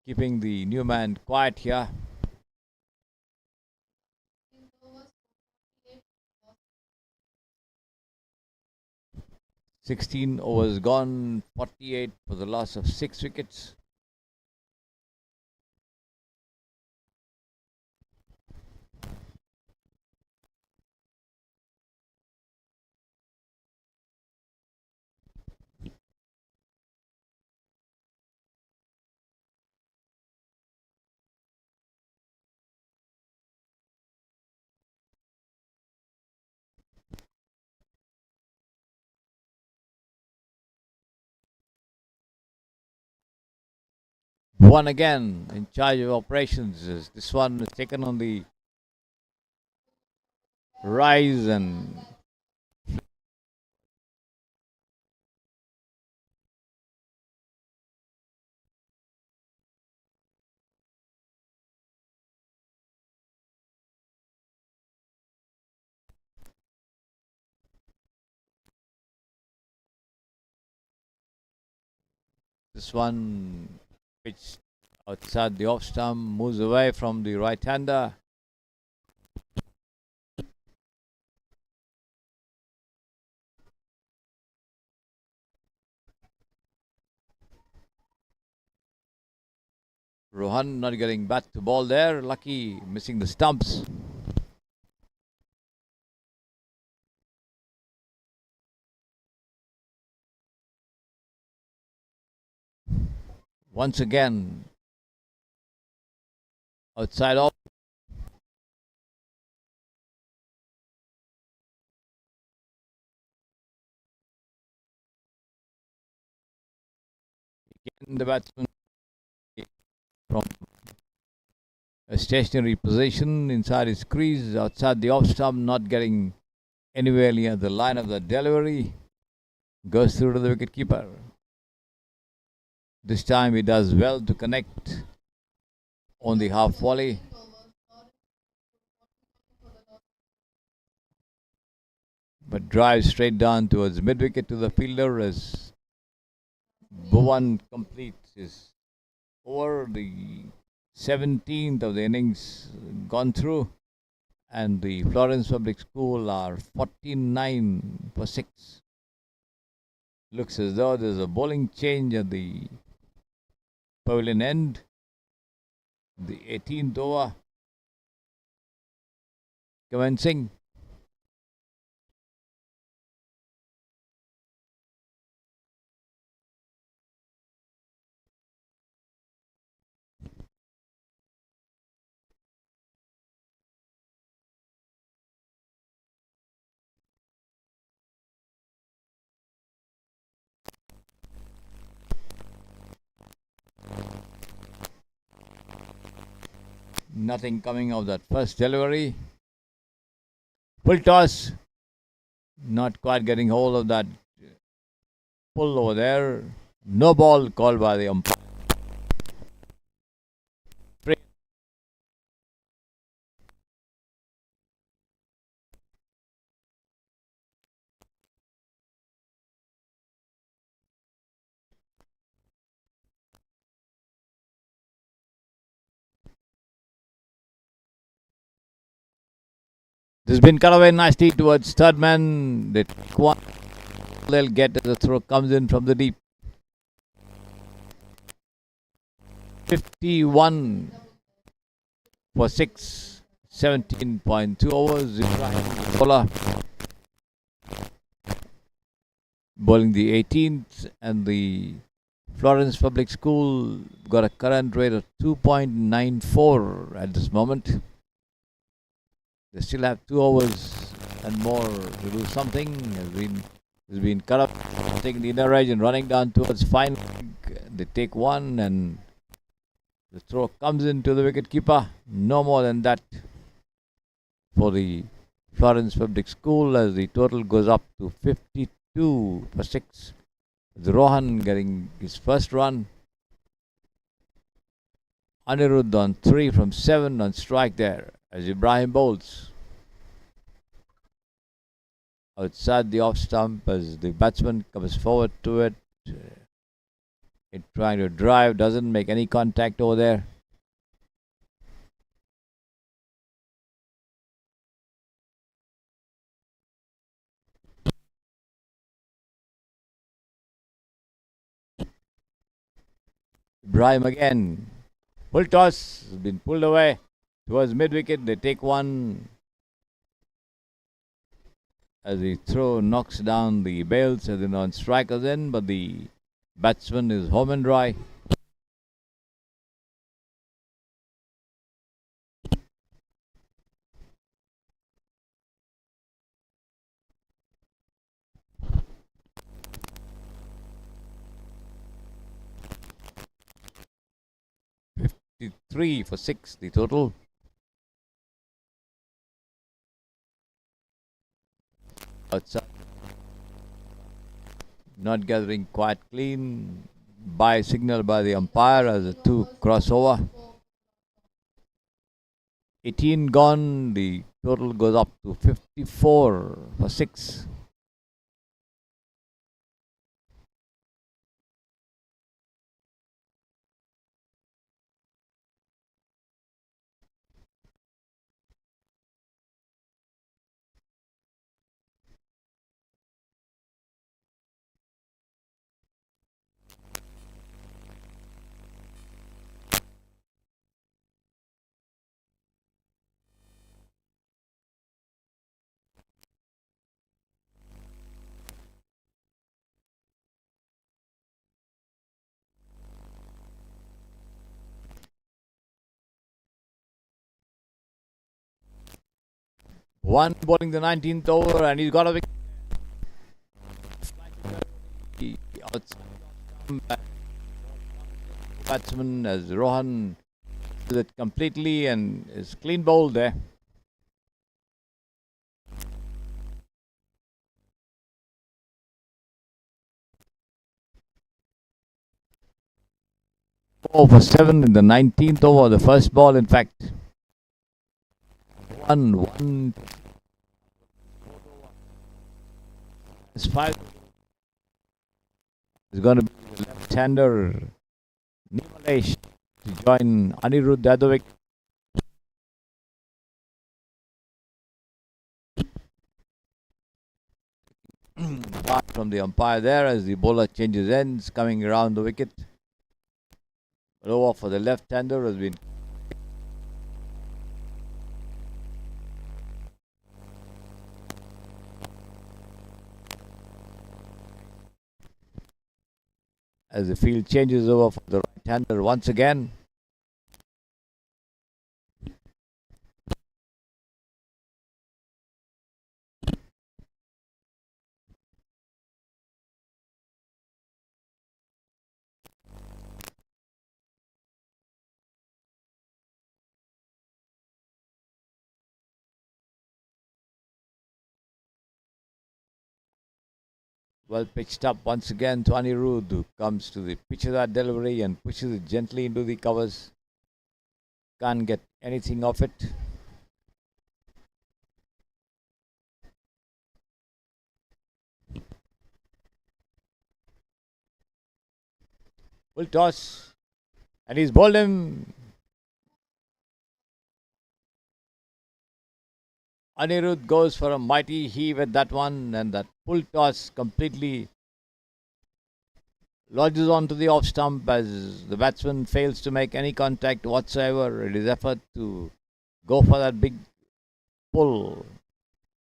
Keeping the new man quiet here. "16 overs gone, 48 for the loss of 6 wickets. One again in charge of operations. This one is taken on the rise, and this one pitched outside the off stump, moves away from the right hander. Rohan not getting back to ball there. Lucky missing the stumps. Once again, outside off. Again, the batsman from a stationary position inside his crease, outside the off stump, not getting anywhere near the line of the delivery. Goes through to the wicketkeeper. This time he does well to connect on the half volley. But drives straight down towards mid wicket to the fielder as Bhuvan completes his over. The 17th of the innings gone through, and the Florence Public School are 49 for 6. Looks as though there's a bowling change at the pavilion end. The 18th over commencing. Nothing coming of that first delivery. Full toss. Not quite getting hold of that pull over there. No ball called by the umpire. This has been cut away nicely towards third man. They take one. They'll get as the throw comes in from the deep. 51 for 6. 17.2 overs. Ibrahim Bowler bowling the 18th, and the Florence Public School got a current rate of 2.94 at this moment. They still have 2 overs and more to do something. Has been cut up, taking the inner edge and running down towards final. They take one, and the throw comes into the wicket keeper. No more than that for the Florence Public School, as the total goes up to 52 for 6. With Rohan getting his first run. Anirudh on 3 from 7 on strike there as Ibrahim bowls. Outside the off stump as the batsman comes forward to it. It trying to drive, doesn't make any contact over there. Ibrahim again. Full toss has been pulled away towards mid wicket. They take one as the throw knocks down the bails as the non strikers in, but the batsman is home and dry. Three for 6, the total. Outside. Not gathering quite clean. By signal by the umpire as a 2 crossover. 18 gone. The total goes up to 54 for 6. One bowling the 19th over, and he's got a wicket. Outside batsman as Rohan does it completely and is clean bowled there. Four for 7 in the 19th over, the first ball, in fact. One. It's 5. It's going to be the left-hander Nimalesh to join Anirudh Yadav. Apart from the umpire there as the bowler changes ends, coming around the wicket. Over for the left-hander has been as the field changes over for the right-hander once again. Well pitched up once again to Anirudh, who comes to the pitch of that delivery and pushes it gently into the covers. Can't get anything off it. Full toss. And he's bowled him. Anirudh goes for a mighty heave at that one, and that full toss completely lodges onto the off stump as the batsman fails to make any contact whatsoever in his effort to go for that big pull.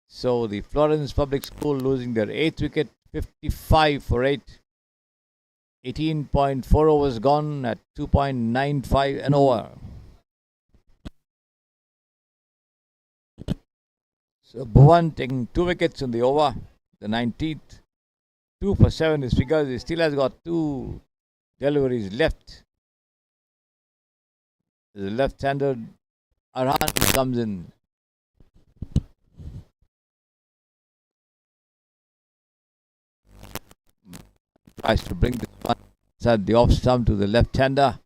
So the Florence Public School losing their 8th wicket, 55 for 8. 18.4 overs gone at 2.95 an over. So Bhuvan taking 2 wickets in the over, the 19th. 2 for 7 is figures. He still has got 2 deliveries left. The left-hander Arhan comes in. Tries to bring this one inside the off stump to the left-hander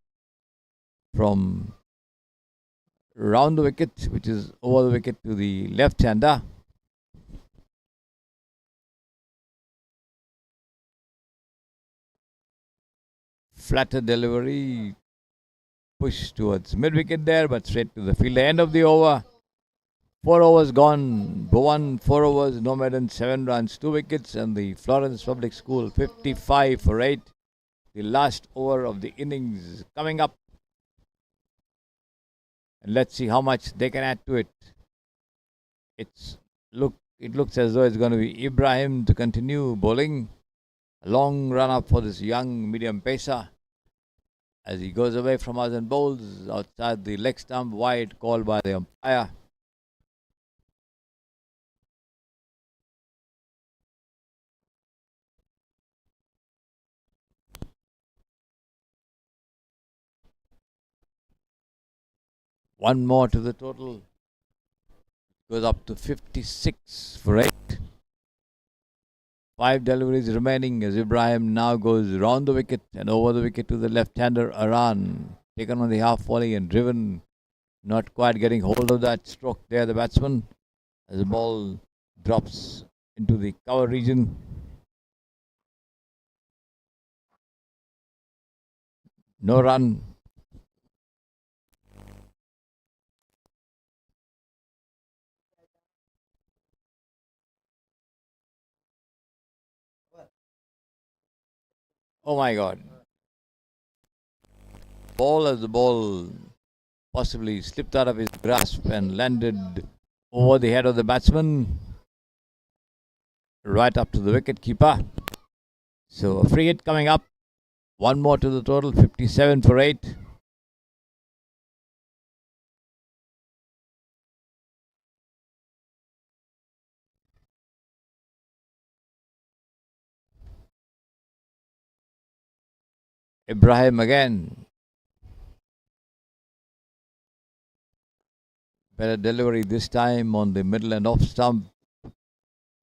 from round the wicket, which is over the wicket to the left-hander. Flatter delivery, push towards mid-wicket there, but straight to the field. End of the over. 4 overs gone. Bhuvan, 4 overs, no maiden, 7 runs, 2 wickets, and the Florence Public School 55 for 8. The last over of the innings coming up. And let's see how much they can add to it. It looks as though it's going to be Ibrahim to continue bowling. A long run up for this young medium pacer as he goes away from us and bowls outside the leg stump, wide, called by the umpire. One more to the total. Goes up to 56 for 8. 5 deliveries remaining as Ibrahim now goes round the wicket and over the wicket to the left-hander Aran. Taken on the half volley and driven. Not quite getting hold of that stroke there, the batsman. As the ball drops into the cover region. No run. Oh my God. Ball as the ball possibly slipped out of his grasp and landed over the head of the batsman. Right up to the wicket keeper. So a free hit coming up. One more to the total, 57 for 8. Ibrahim again. Better delivery this time on the middle and off stump.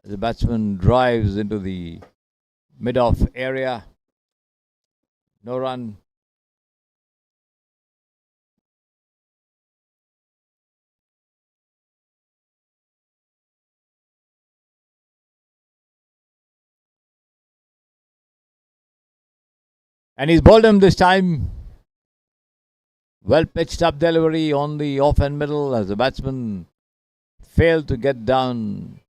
The batsman drives into the mid-off area. No run. And he's bowled him this time. Well pitched up delivery on the off and middle as the batsman failed to get down,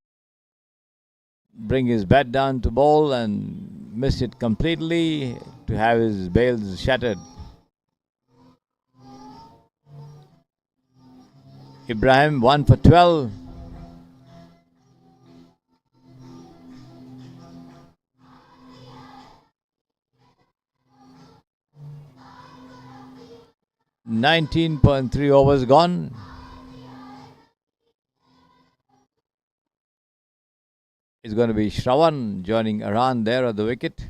bring his bat down to bowl and miss it completely to have his bails shattered. Ibrahim 1 for 12. $19.3 overs gone. It's going to be Shravan joining Aran there at the wicket.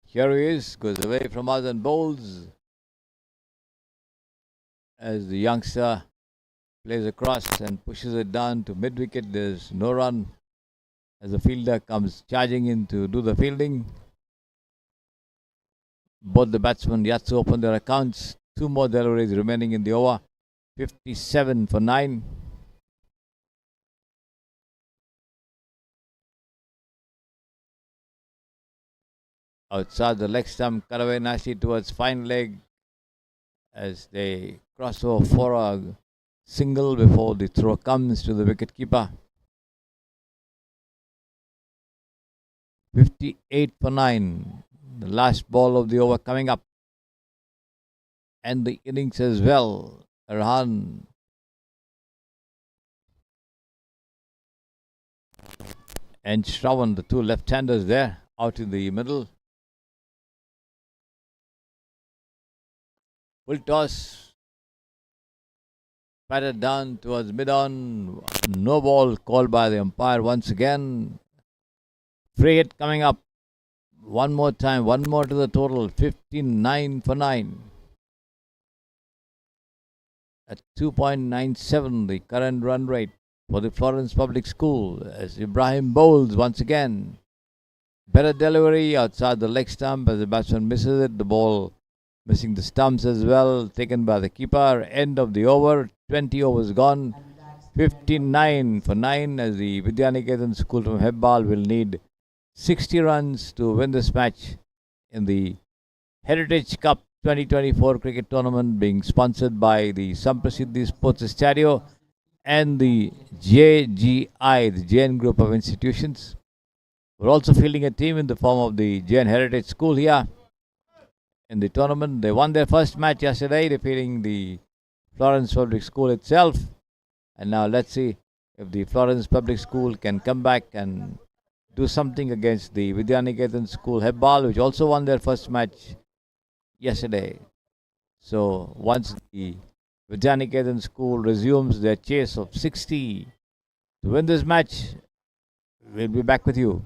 Here he is, goes away from us and bowls as the youngster plays across and pushes it down to mid wicket. There's no run as the fielder comes charging in to do the fielding. Both the batsmen yet to open their accounts. Two more deliveries remaining in the over. 57 for 9. Outside the leg stump, cut away nicely towards fine leg as they cross over for a single before the throw comes to the wicketkeeper. 58 for 9. The last ball of the over coming up. And the innings as well. Erhan and Shravan, the two left-handers there, out in the middle. Full toss. Batted down towards mid-on. No ball called by the umpire once again. Free hit coming up. One more time. One more to the total. 59 for 9. At 2.97, the current run rate for the Florence Public School as Ibrahim bowls once again. Better delivery outside the leg stump as the batsman misses it. The ball missing the stumps as well. Taken by the keeper. End of the over. 20 overs gone. 59 for 9 as the Vidyaniketan School from Hebbal will need 60 runs to win this match in the Heritage Cup 2024 cricket tournament being sponsored by the Samprasiddhi Sports Stadio and the JGI, the Jain Group of Institutions. We're also fielding a team in the form of the Jain Heritage School here in the tournament. They won their first match yesterday, defeating the Florence Public School itself. And now let's see if the Florence Public School can come back and do something against the Vidyaniketan School Hebbal, which also won their first match yesterday. So once the Vidyaniketan School resumes their chase of 60 to win this match, we'll be back with you.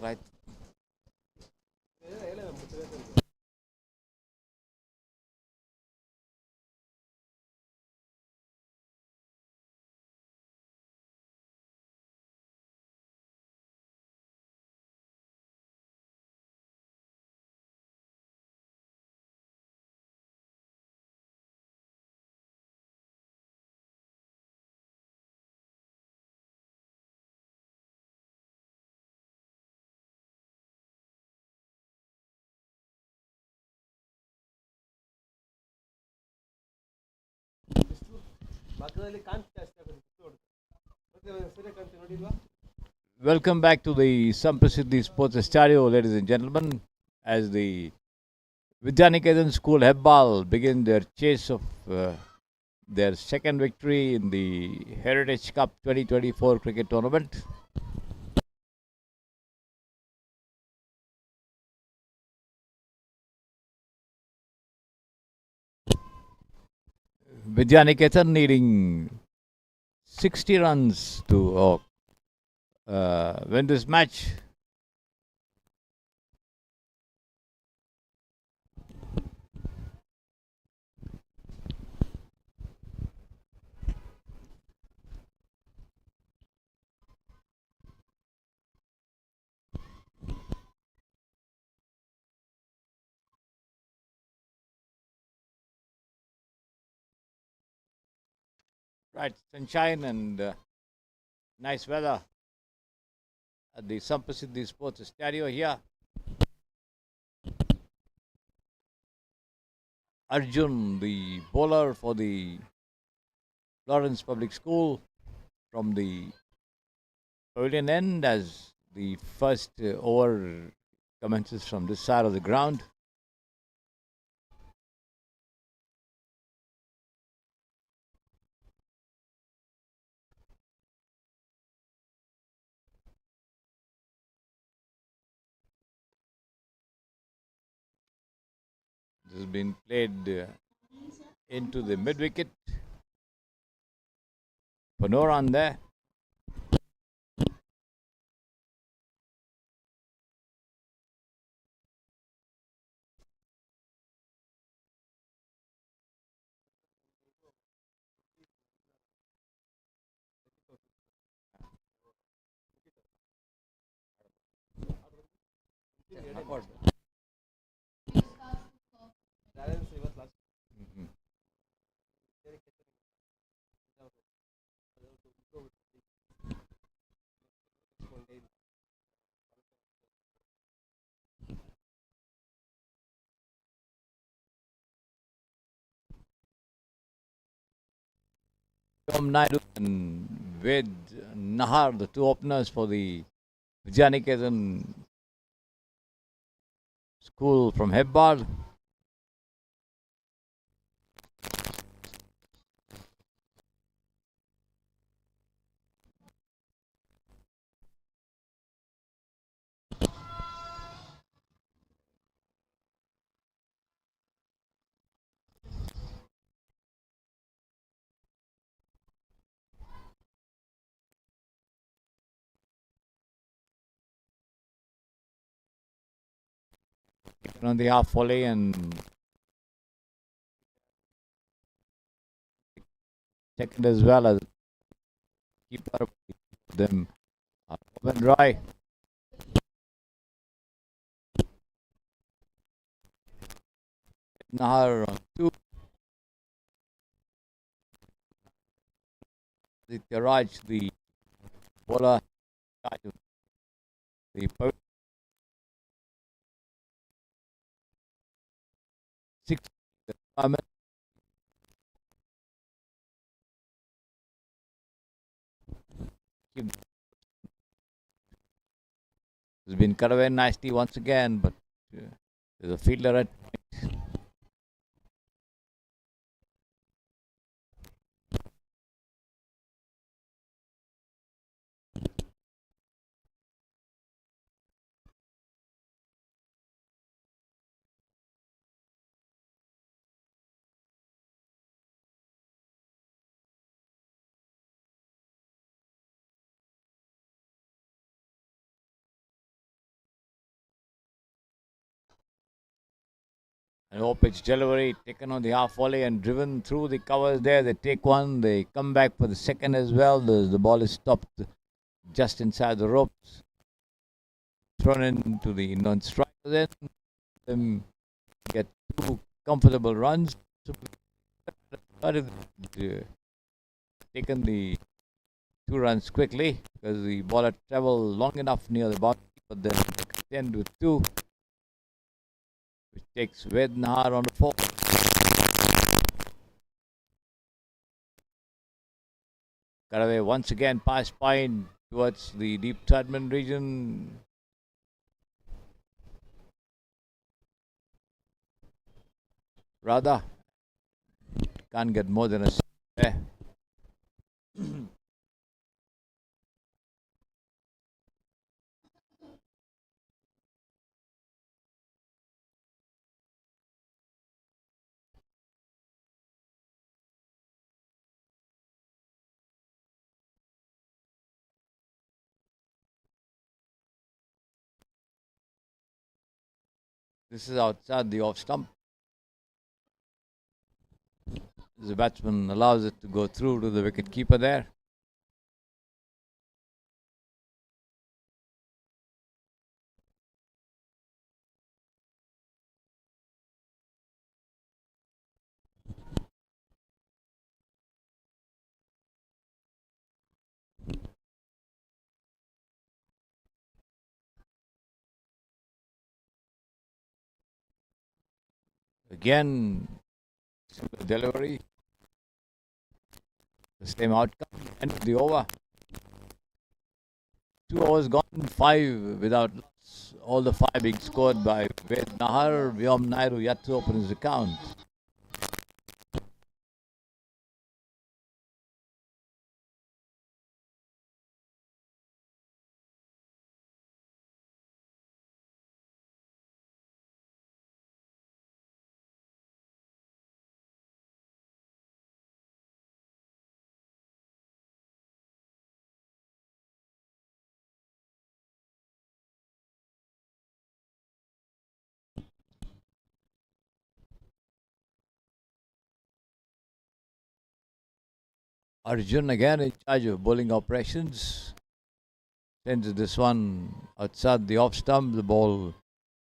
right. Welcome back to the Samprasiddhi Sports Stereo, ladies and gentlemen. As the Vidyaniketan School Hebbal begin their chase of their second victory in the Heritage Cup 2024 cricket tournament. Vidyaniketan needing 60 runs to win this match. Right, sunshine and nice weather at the Samprasiddhi Sports Stereo here. Arjun, the bowler for the Florence Public School, from the pavilion end as the first over commences from this side of the ground. This has been played into the mid wicket for no run there. Mhm. Tom Naidu and Ved Nahar, the two openers for the Vidyaniketan school from Hebbal. On the half volley and second as well as keeper them Open Roy. Nahar on two. Aditya Raj, the bowler, the six has been cut away nicely once again, but there's a fielder at An off-pitch delivery taken on the half volley and driven through the covers there. They take one. They come back for the second as well. The ball is stopped just inside the ropes. Thrown into the non-strike. Then them get two comfortable runs. Taken the 2 runs quickly because the ball had traveled long enough near the boundary, but then extend with 2, which takes VIDYANIKETAN on the 4. Cut away once again past Pine towards the deep Tadman region. Radha can't get more than a there. This is outside the off stump. The batsman allows it to go through to the wicket keeper there. Again, delivery. The same outcome. End of the over. 2 overs gone, 5 without loss. All the 5 being scored by VIDYANIKETAN. Vyom Naidu yet to open his account. Arjun again in charge of bowling operations. Sends this one outside the off stump. The ball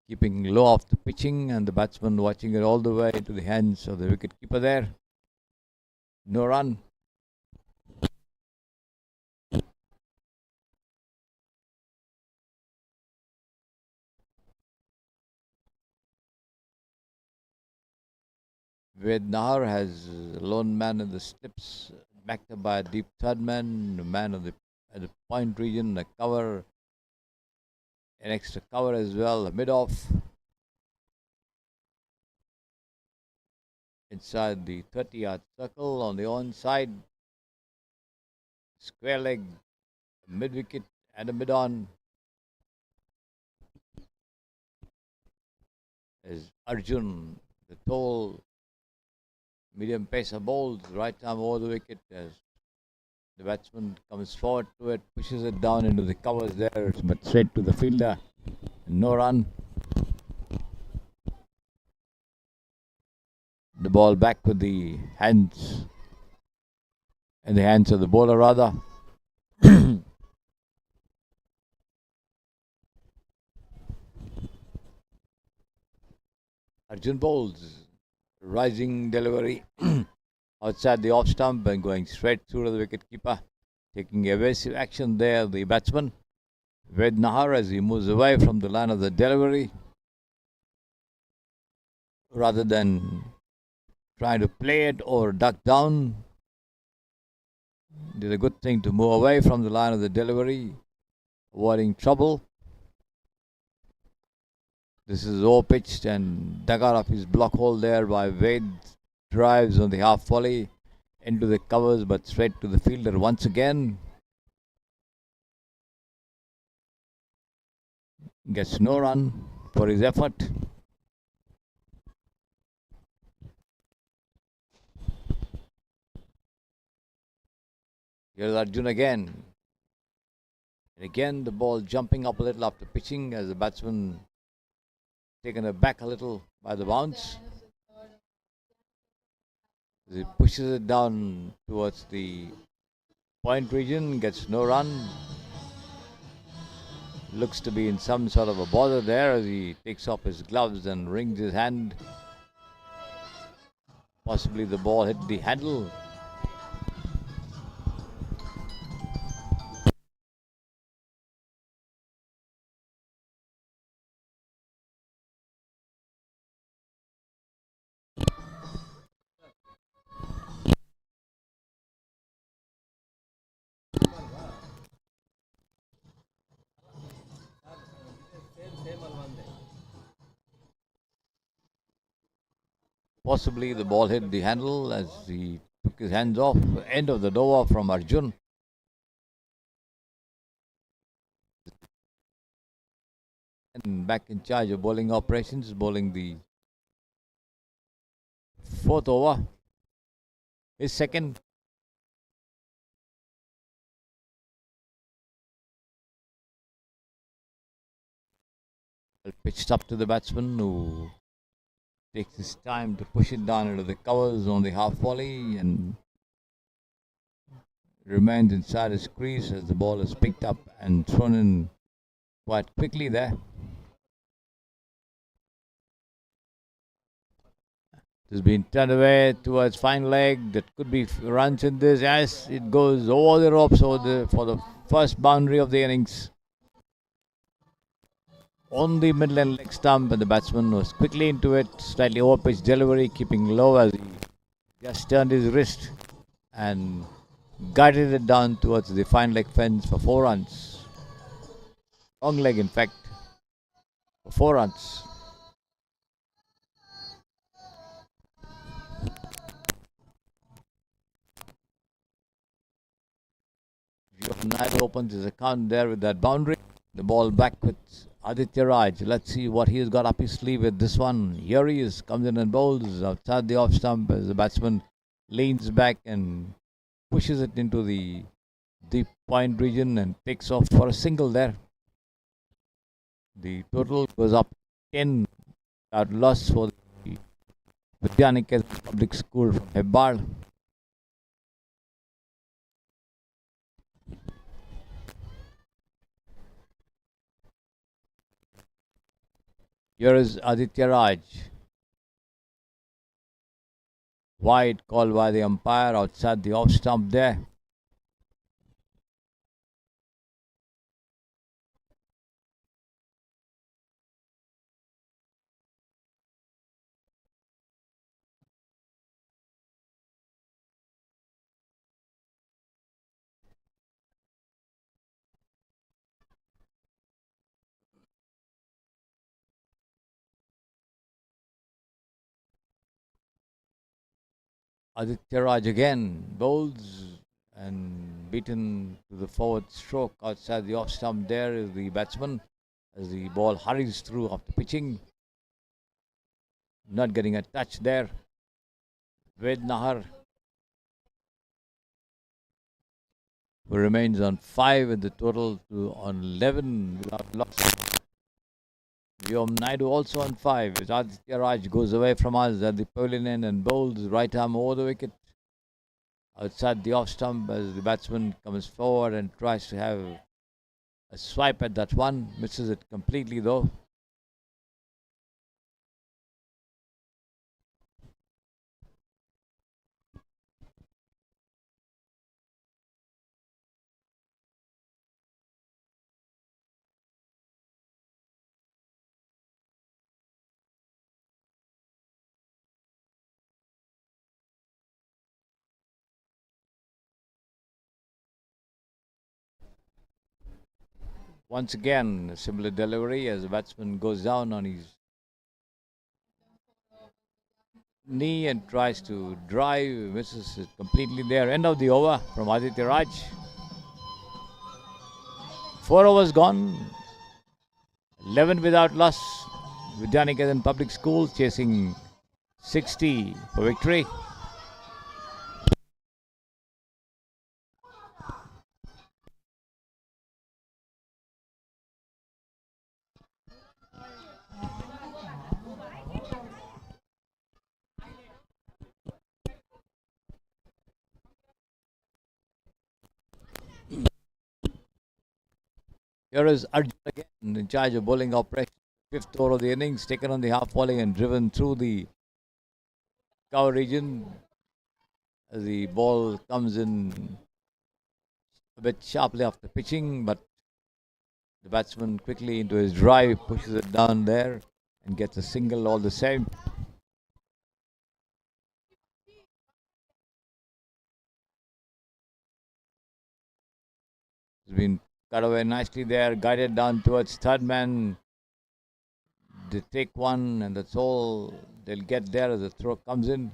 keeping low off the pitching, and the batsman watching it all the way to the hands of the wicket keeper there. No run. VIDYANIKETAN has a lone man in the slips, backed up by a deep third man, a man of at the point region, a cover, an extra cover as well, a mid-off. Inside the 30-yard circle on the onside. Square leg, mid-wicket and a mid-on. As Arjun, the tall medium pacer bowls right arm over the wicket as the batsman comes forward to it, pushes it down into the covers there, but straight to the fielder. No run. The ball back with the hands, in the hands of the bowler rather. Arjun bowls. Rising delivery outside the off stump and going straight through to the wicket keeper. Taking evasive action there, the batsman. VIDYANIKETAN as he moves away from the line of the delivery. Rather than trying to play it or duck down. Did a good thing to move away from the line of the delivery, avoiding trouble. This is over-pitched and dug out of his block hole there by Ved. Drives on the half volley into the covers but straight to the fielder once again. Gets no run for his effort. Here's Arjun again. And again the ball jumping up a little after pitching as the batsman taken aback a little by the bounce. He pushes it down towards the point region, gets no run. Looks to be in some sort of a bother there as he takes off his gloves and wrings his hand. Possibly the ball hit the handle. Possibly the ball hit the handle as he took his hands off. End of the over from Arjun. And back in charge of bowling operations, bowling the fourth over. His second. Pitched up to the batsman who takes his time to push it down into the covers on the half volley and remains inside his crease as the ball is picked up and thrown in quite quickly there. It has been turned away towards fine leg. That could be runs in this. Yes, it goes over the ropes for the first boundary of the innings. On the midland leg stump, and the batsman was quickly into it. Slightly over-pitched delivery, keeping low as he just turned his wrist and guided it down towards the fine leg fence for 4 runs. Long leg, in fact, for 4 runs. Nikhil opens his account there with that boundary. The ball back with Aditya Raj. Let's see what he's got up his sleeve with this one. Here he is, comes in and bowls outside the off stump as the batsman leans back and pushes it into the deep point region and takes off for a single there. The total goes up 10 without loss for the VIDYANIKETAN public school from Hebbar. Here is Aditya Raj. Wide called by the umpire outside the off stump there. Aditya Raj again bowls and beaten to the forward stroke outside the off stump. There is the batsman as the ball hurries through after pitching. Not getting a touch there. Ved Nahar, who remains on 5 with the total to on 11 without loss. Vyom Naidu also on 5. As Aditya Raj goes away from us at the pavilion end and bowls right arm over the wicket. Outside the off stump as the batsman comes forward and tries to have a swipe at that one. Misses it completely though. Once again, a similar delivery as the batsman goes down on his knee and tries to drive, misses it completely there. End of the over from Aditya Raj. 4 overs gone, 11 without loss. VIDYANIKETAN Public School chasing 60 for victory. Here is Arjun again in charge of bowling operation. Fifth over of the innings, taken on the half volley and driven through the cover region. As the ball comes in a bit sharply after pitching, but the batsman quickly into his drive pushes it down there and gets a single all the same. It's been cut away nicely there, guided down towards third man. They take one, and that's all they'll get there as the throw comes in.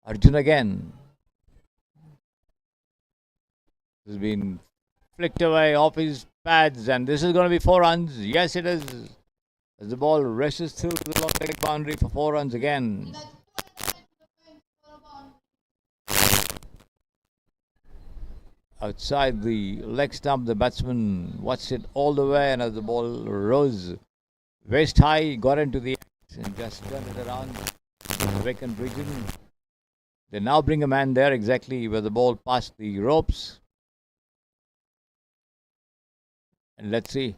Arjun again. Has been flicked away off his pads, and this is going to be 4 runs. Yes, it is. As the ball rushes through the long leg boundary for 4 runs again. Outside the leg stump, the batsman watched it all the way, and as the ball rose waist high, got into the act and just turned it around in the vacant region. They now bring a man there exactly where the ball passed the ropes. And let's see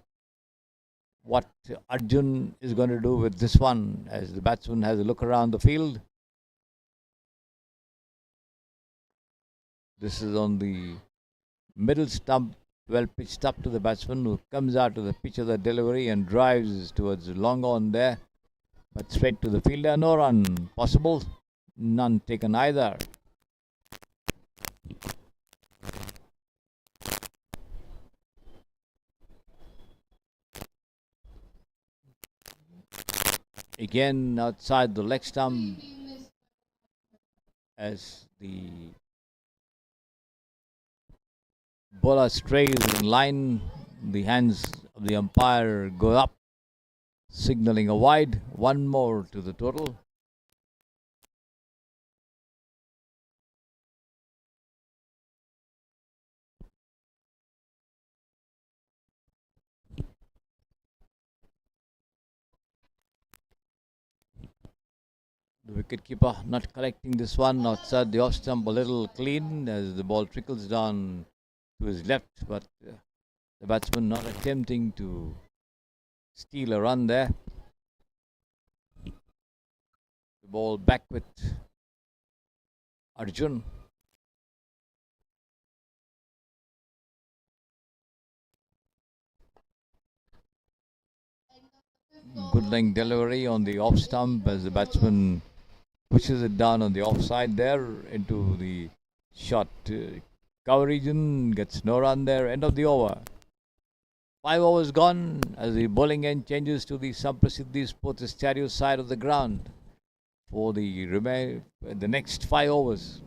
what Arjun is going to do with this one as the batsman has a look around the field. This is on the middle stump, well pitched up to the batsman, who comes out to the pitch of the delivery and drives towards long on there, but straight to the fielder. No run possible, none taken either. Again outside the leg stump as the bowler strays in line. The hands of the umpire go up, signalling a wide. One more to the total. The wicketkeeper not collecting this one outside the off stump, a little clean as the ball trickles down to his left, but the batsman not attempting to steal a run there. The ball back with Arjun. Good length delivery on the off stump as the batsman pushes it down on the offside there into the short cover region. Gets no run there. End of the over. 5 overs gone as the bowling end changes to the Samprasiddhi Sports Stereo side of the ground for the next 5 overs.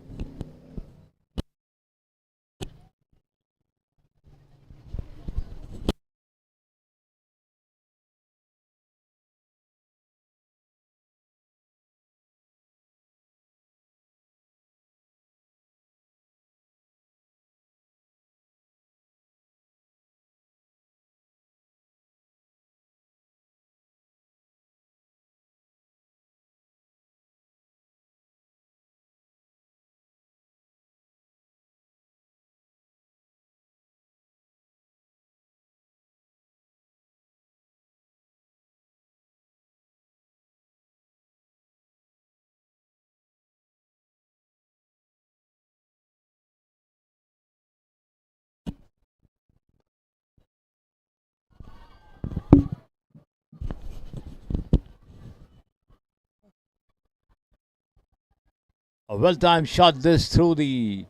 A well-timed shot this through the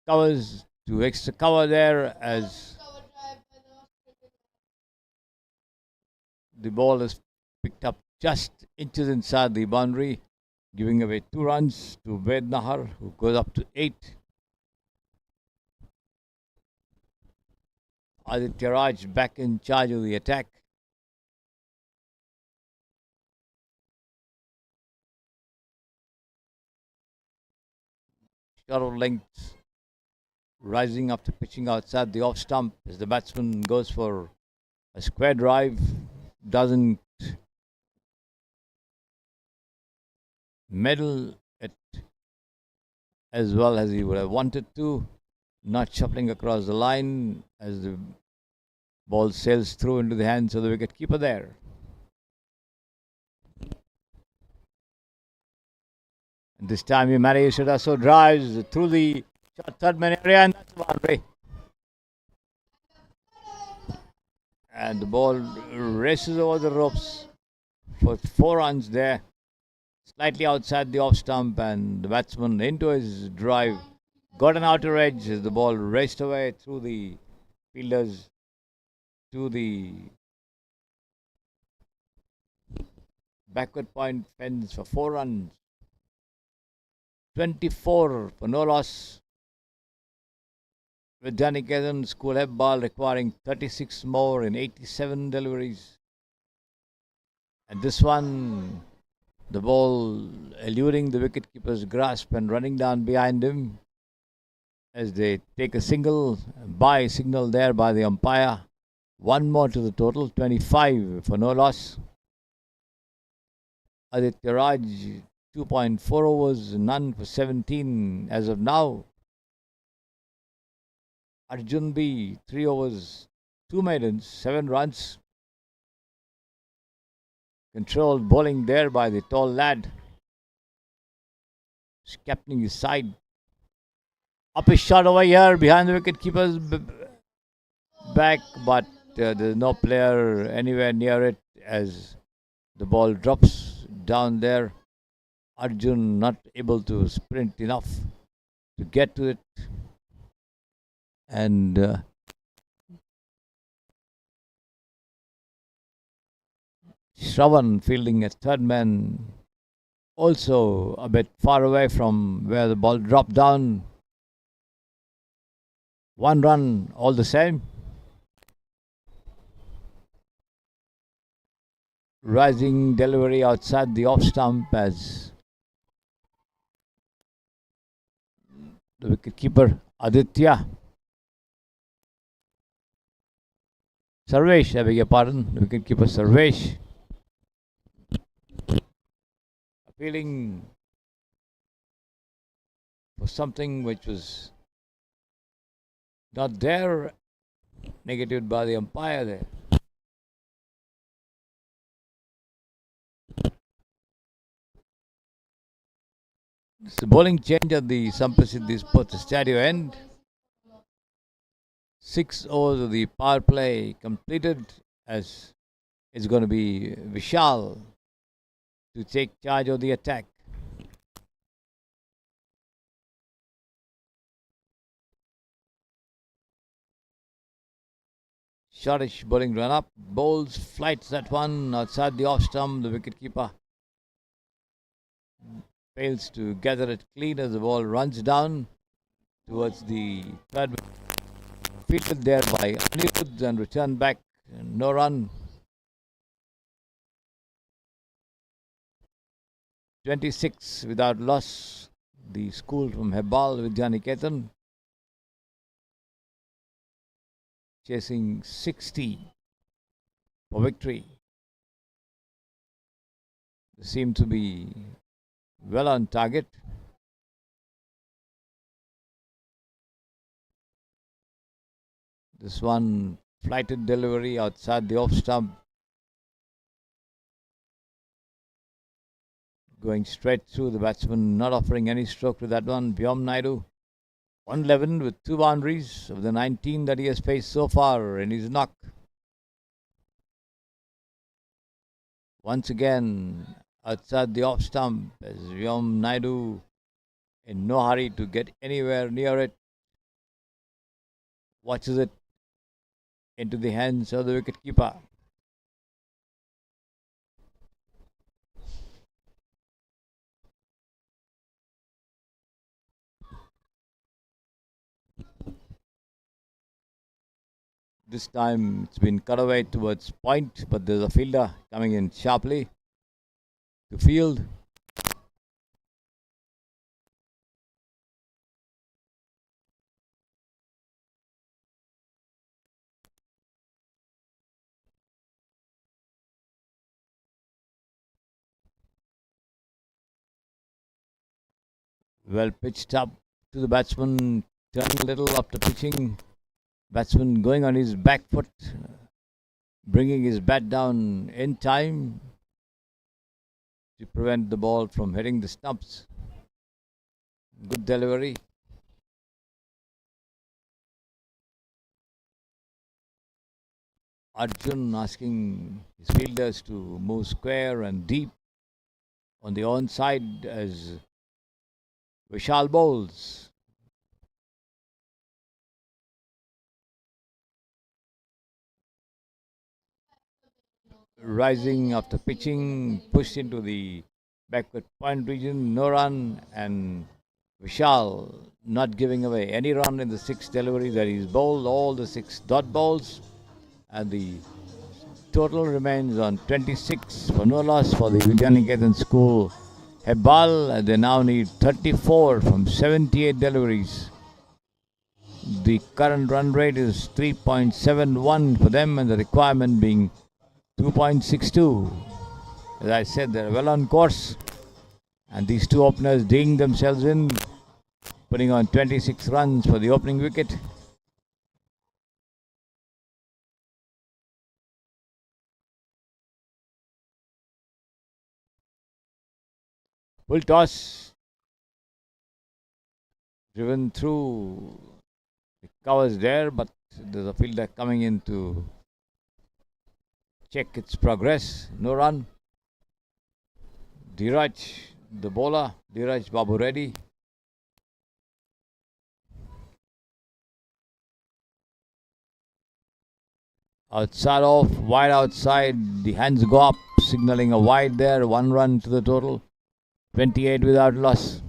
covers to extra cover there as the ball is picked up just inches inside the boundary, giving away 2 runs to Vednahar, who goes up to 8. Aditya Raj back in charge of the attack. short of length, rising after pitching outside the off stump as the batsman goes for a square drive, doesn't medal it as well as he would have wanted to, not shuffling across the line as the ball sails through into the hands of the wicket-keeper there. And this time Yumari Shadaso drives through the short third man area, and that's a boundary. And the ball races over the ropes for 4 runs there. Slightly outside the off stump, and the batsman into his drive got an outer edge as the ball raced away through the fielders to the backward point fence for 4 runs. 24 for no loss. VIDYANIKETAN School Hebbal requiring 36 more in 87 deliveries. And this one, the ball eluding the wicketkeeper's grasp and running down behind him as they take a single, bye signal there by the umpire. 1 more to the total, 25 for no loss. Aditya Raj, 2.4 overs, none for 17 as of now. Arjun B, 3 overs, 2 maidens, 7 runs. Controlled bowling there by the tall lad. He's captaining his side. Up a shot over here behind the wicketkeeper's back, but there's no player anywhere near it as the ball drops down there. Arjun not able to sprint enough to get to it. And Shravan fielding as third man, also a bit far away from where the ball dropped down. 1 run all the same. Rising delivery outside the off stump as the wicketkeeper Aditya Sarvesh, I beg your pardon, the wicketkeeper Sarvesh, appealing for something which was not there, negated by the umpire there. It's a bowling change at the Samprasiddhi Sports Stadium end. 6 overs of the power play completed as it's going to be Vishal to take charge of the attack. Shortish bowling run up, bowls, flights that one outside the off stump. The wicketkeeper fails to gather it clean as the ball runs down towards the third. Fielded there by Anirudh and returned back. No run. 26 without loss. The school from Hebbal, VIDYANIKETAN, chasing 60 for victory. They seem to be well on target. This one, flighted delivery outside the off stump. Going straight through the batsman, not offering any stroke to that one. Vyom Naidu, 111 with 2 boundaries of the 19 that he has faced so far in his knock. Once again, outside the off stump as Vyom Naidu in no hurry to get anywhere near it. Watches it into the hands of the wicketkeeper. This time it's been cut away towards point, but there's a fielder coming in sharply to field. Well pitched up to the batsman, turning a little after pitching. Batsman going on his back foot, bringing his bat down in time to prevent the ball from hitting the stumps. Good delivery. Arjun asking his fielders to move square and deep on the onside as Vishal bowls. Rising after pitching, pushed into the backward point region, no run, and Vishal not giving away any run in the 6 deliveries that he's bowled, all the 6 dot balls, and the total remains on 26 for no loss for the VIDYANIKETAN school. Hebal, they now need 34 from 78 deliveries. The current run rate is 3.71 for them, and the requirement being 2.62. As I said, they're well on course, and these two openers digging themselves in, putting on 26 runs for the opening wicket. Full toss, driven through the covers there, but there's a fielder coming in to check its progress. No run. Dheeraj, the bowler, Dheeraj Babu Reddy. Outside off, wide outside, the hands go up, signaling a wide there, 1 run to the total, 28 without loss.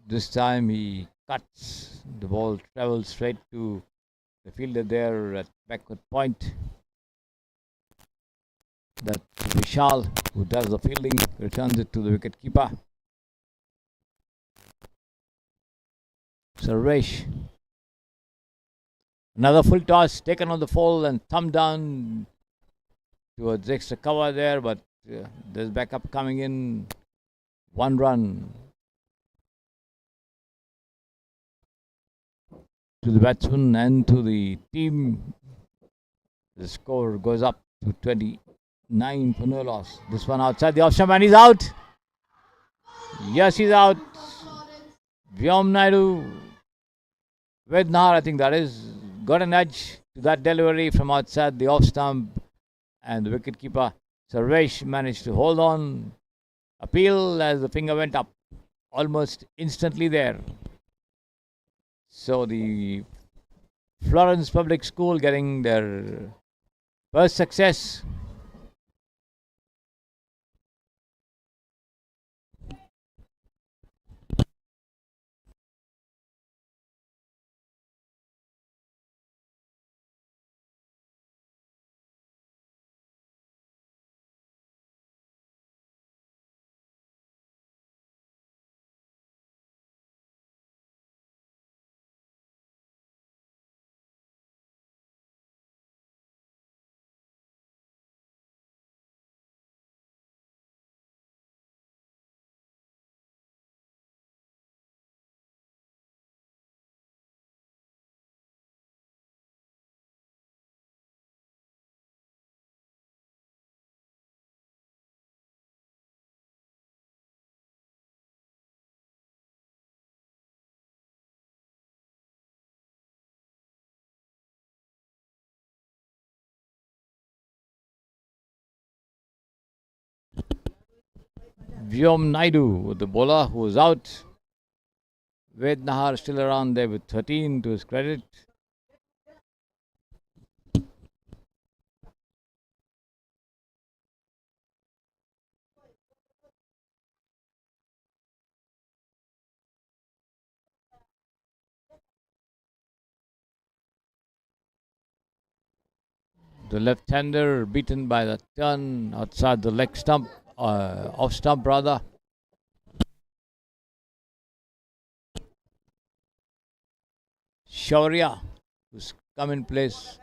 This time he cuts, the ball travels straight to the fielder there at backward point. That Vishal, who does the fielding, returns it to the wicket keeper. Sarvesh. Another full toss taken on the full and thumb down towards extra cover there, but there's backup coming in. 1 run to the batsman and to the team. The score goes up to 29 for no loss. This one outside the off stump and he's out. Yes, he's out. Vyom Naidu. Vednahar, I think that is, got an edge to that delivery from outside the off stump, and the wicketkeeper Sarvesh managed to hold on. Appeal as the finger went up almost instantly there. So the Florence Public School getting their first success. Vyom Naidu, the bowler who was out. Ved Nahar still around there with 13 to his credit. The left-hander beaten by the turn outside the leg stump, off stump rather. Shaurya, who's come in place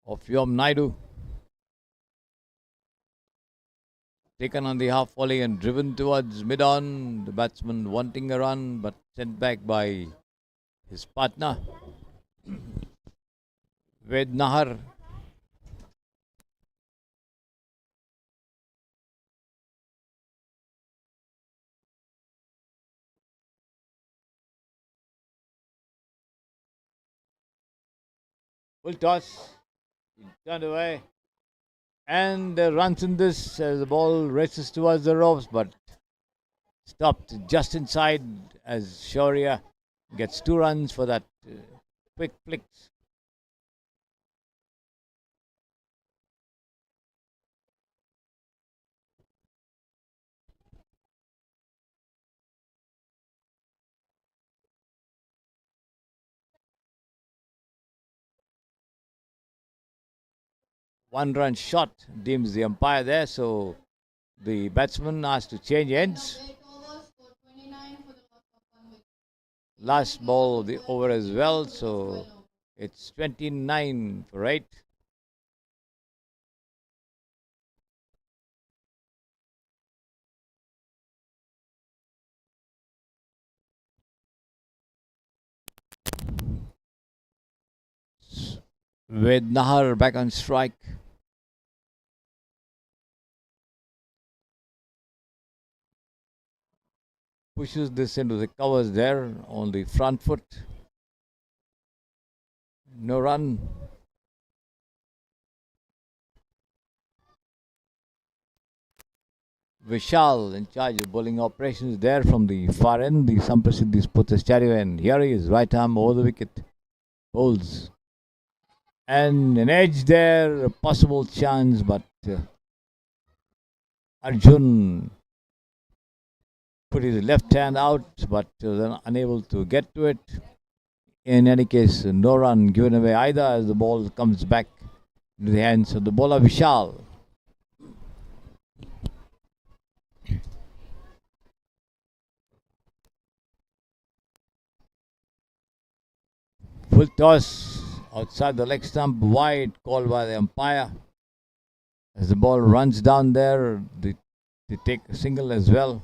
of Yom Naidu. Taken on the half volley and driven towards mid-on. The batsman wanting a run but sent back by his partner. Ved Nahar. Full toss. He turned away. And runs in this as the ball races towards the ropes, but stopped just inside as Shaurya gets 2 runs for that quick flicks. One-run shot deems the umpire there, so the batsman has to change ends. Last ball of the over as well, so it's 29 for 8. With Nahar back on strike. Pushes this into the covers there on the front foot. No run. Vishal in charge of bowling operations there from the far end, the Samprasiddhi Sports Stereo, and here he is, right arm over the wicket. Bowls. And an edge there, a possible chance, but Arjun put his left hand out, but was unable to get to it. In any case, no run given away either as the ball comes back into the hands of the bowler Vishal. Full toss outside the leg stump, wide, called by the umpire. As the ball runs down there, they take a single as well.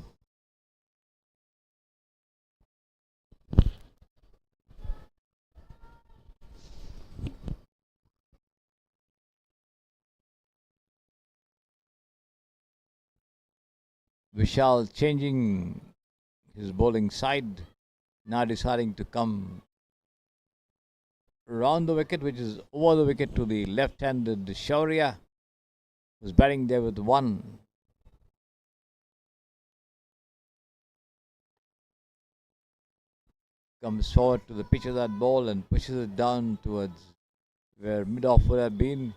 Vishal changing his bowling side, now deciding to come around the wicket, which is over the wicket to the left-handed Shaurya, who's batting there with 1. Comes forward to the pitch of that ball and pushes it down towards where mid-off would have been.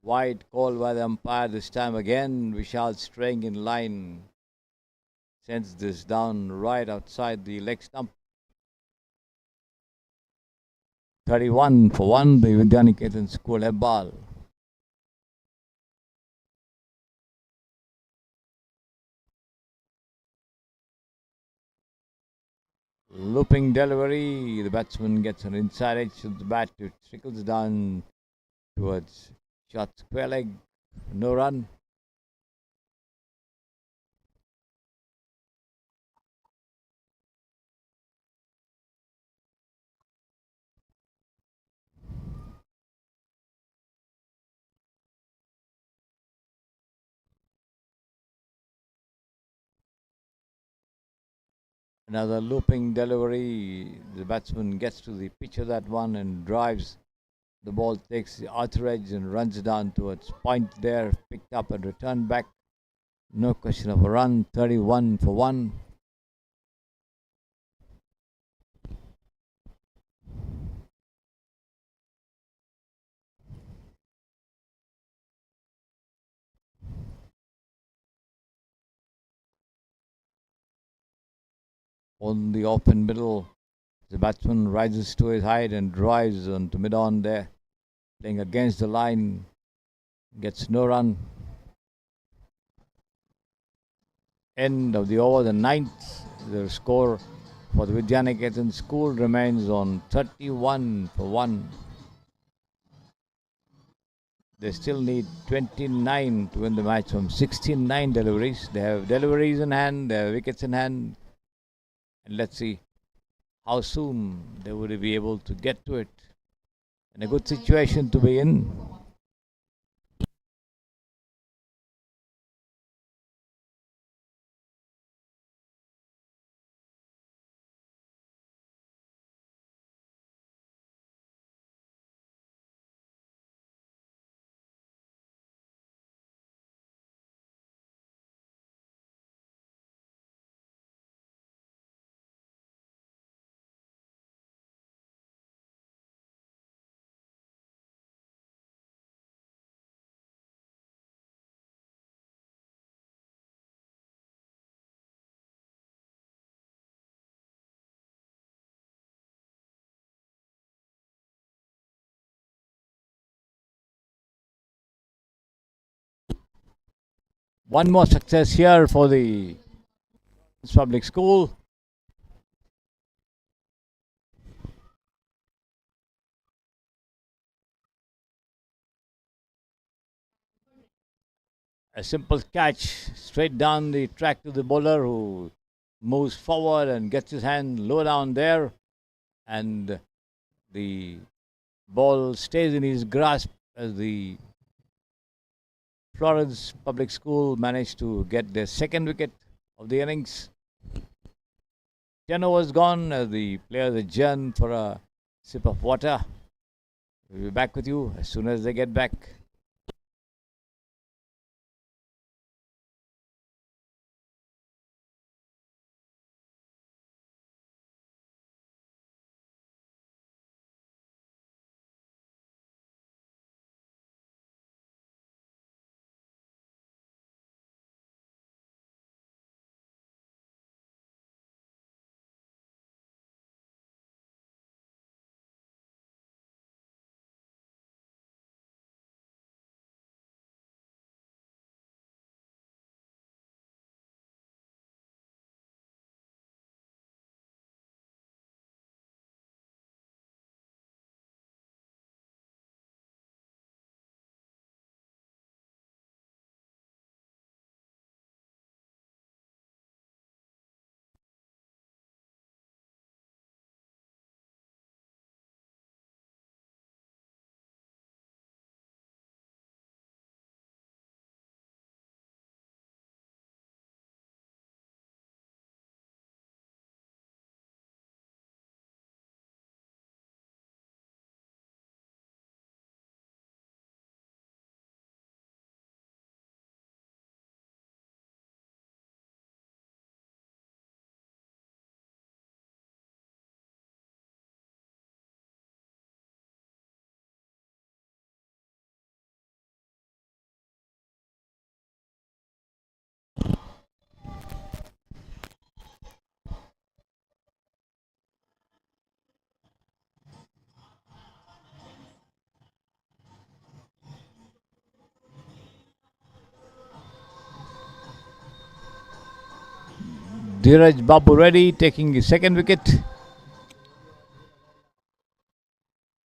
Wide call by the umpire this time again. Vishal straying in line. Sends this down right outside the leg stump. 31 for 1, the VIDYANIKETAN school Hebbal. Looping delivery. The batsman gets an inside edge of the bat. It trickles down towards short square leg. No run. Another looping delivery. The batsman gets to the pitch of that one and drives. The ball takes the outer edge and runs down towards point there. Picked up and returned back. No question of a run. 31 for 1. on the open middle. The batsman rises to his height and drives onto mid-on there, playing against the line, gets no run. End of the over, the ninth. The score for the Vidyaniketan school remains on 31 for 1. They still need 29 to win the match from 69 deliveries. They have deliveries in hand, they have wickets in hand. And let's see how soon they would be able to get to it. In a good situation to be in. One more success here for the public school. A simple catch straight down the track to the bowler, who moves forward and gets his hand low down there, and the ball stays in his grasp as the Florence Public School managed to get their second wicket of the innings. 10 overs gone as the players adjourn for a sip of water. We'll be back with you as soon as they get back. Dheeraj Babu Reddy taking his second wicket.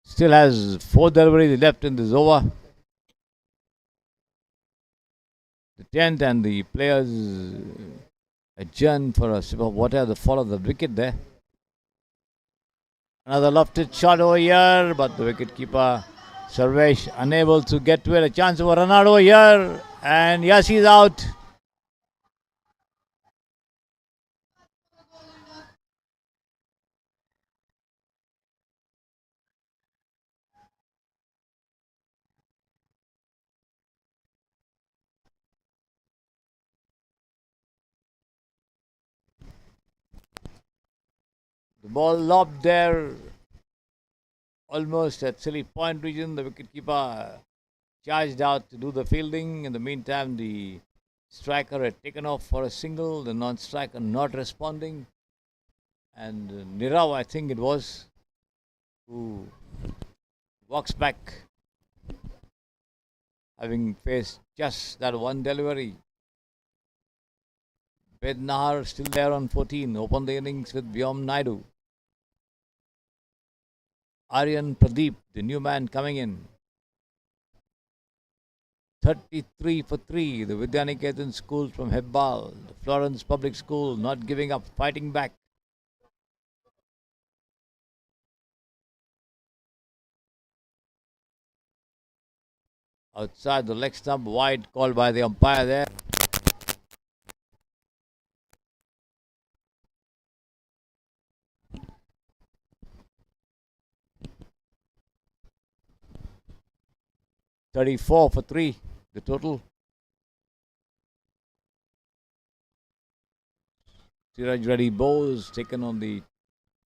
Still has 4 deliveries left in this over. The 10th, and the players adjourn for a sip of water. The fall of the wicket there. Another lofted shot over here, but the wicketkeeper Sarvesh unable to get to it. A chance of a run out over here, and yes, he's out. The ball lobbed there, almost at silly point region. The wicketkeeper charged out to do the fielding. In the meantime, the striker had taken off for a single. The non-striker not responding. And Nirav, I think it was, who walks back, having faced just that one delivery. Bednahar still there on 14, open the innings with Vyom Naidu. Aryan Pradeep, the new man coming in. 33 for 3, the VIDYANIKETAN school from Hebbal, the Florence Public School, not giving up, fighting back. Outside the leg stump, wide, called by the umpire there. "34 for 3, the total. Siraj Reddy Bose taken on the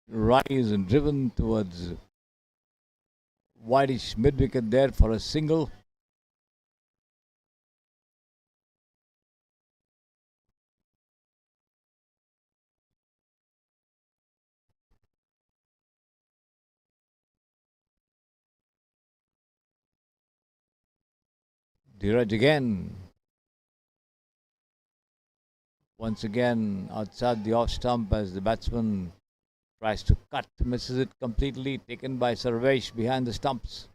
rise and driven towards wideish mid wicket there for a single. Dheeraj again. Once again outside the off stump as the batsman tries to cut, misses it completely, taken by Sarvesh behind the stumps.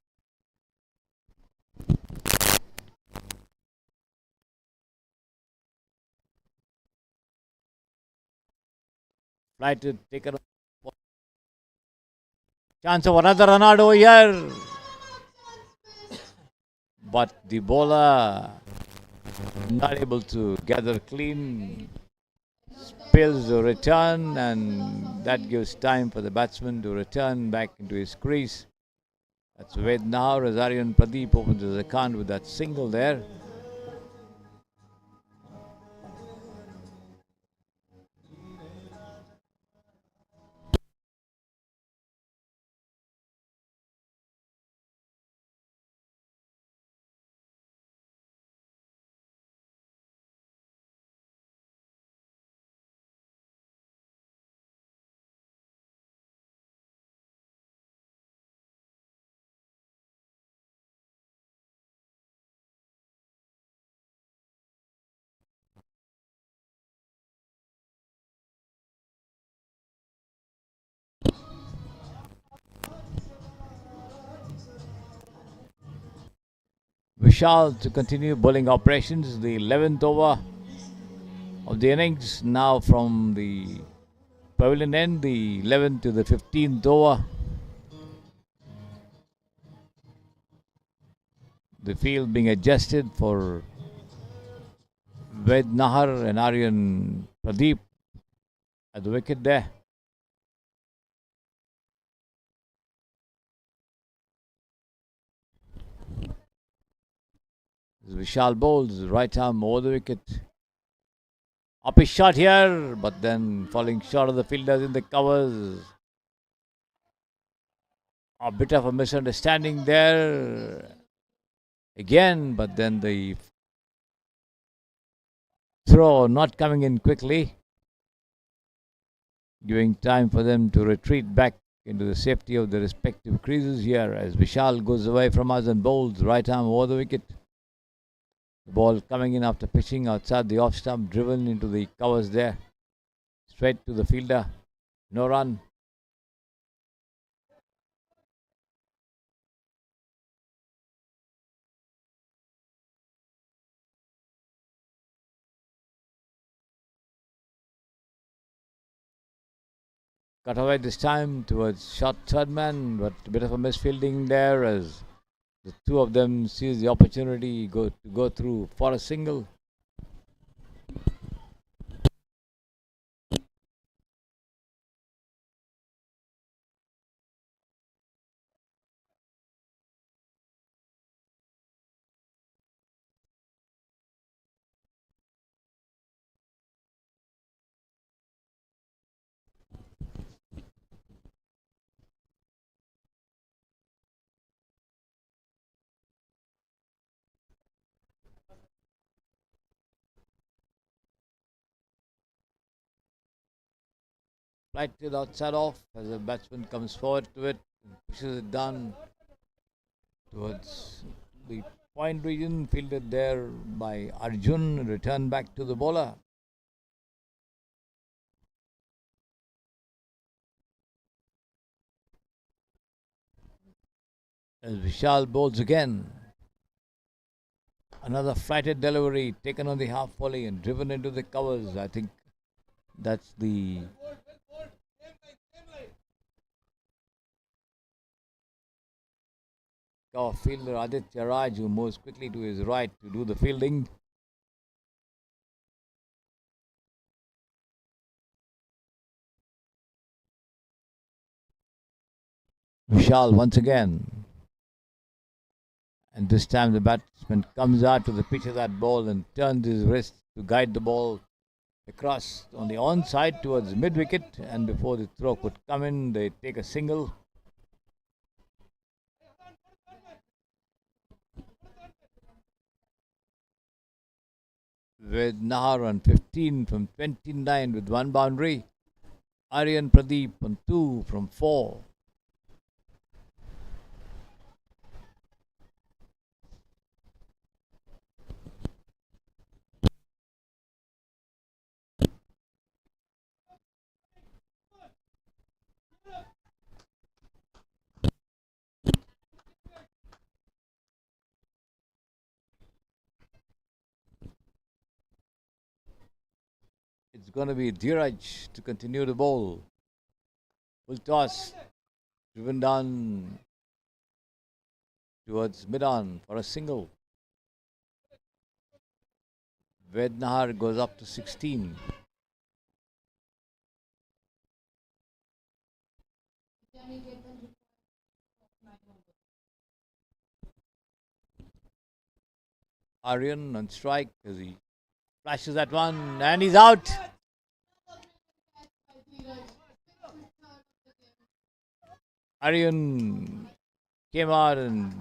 Flighted, taken. Chance of another run out over here. But the bowler not able to gather clean, spills the return, and that gives time for the batsman to return back into his crease. That's Ved now. Aryan Pradeep opens his account with that single there. Vishal to continue bowling operations. The 11th over of the innings now from the pavilion end, the 11th to the 15th over. The field being adjusted for Ved Nahar and Aryan Pradeep at the wicket there. Vishal bowls, right arm over the wicket. Up his shot here, but then falling short of the fielders in the covers. A bit of a misunderstanding there again, but then the throw not coming in quickly, giving time for them to retreat back into the safety of the respective creases here as Vishal goes away from us and bowls right arm over the wicket. The ball coming in after pitching outside the off stump, driven into the covers there. Straight to the fielder. No run. Cut away this time towards short third man, but a bit of a misfielding there as the two of them seize the opportunity to go through for a single. flighted outside off as the batsman comes forward to it and pushes it down towards the point region, fielded there by Arjun, returned back to the bowler. As Vishal bowls again. Another flighted delivery taken on the half volley and driven into the covers. I think that's the cover fielder Aditya Raj, who moves quickly to his right to do the fielding. Vishal once again. And this time the batsman comes out to the pitch of that ball and turns his wrist to guide the ball across on the onside towards mid wicket. And before the throw could come in, they take a single. With Nahar on 15 from 29 with one boundary. Aryan Pradeep on 2 from 4. It's going to be Dheeraj to continue the bowl. Full toss, driven down towards mid-on for a single. Vednahar goes up to 16. Aryan on strike as he flashes at one and he's out. Aryan came out and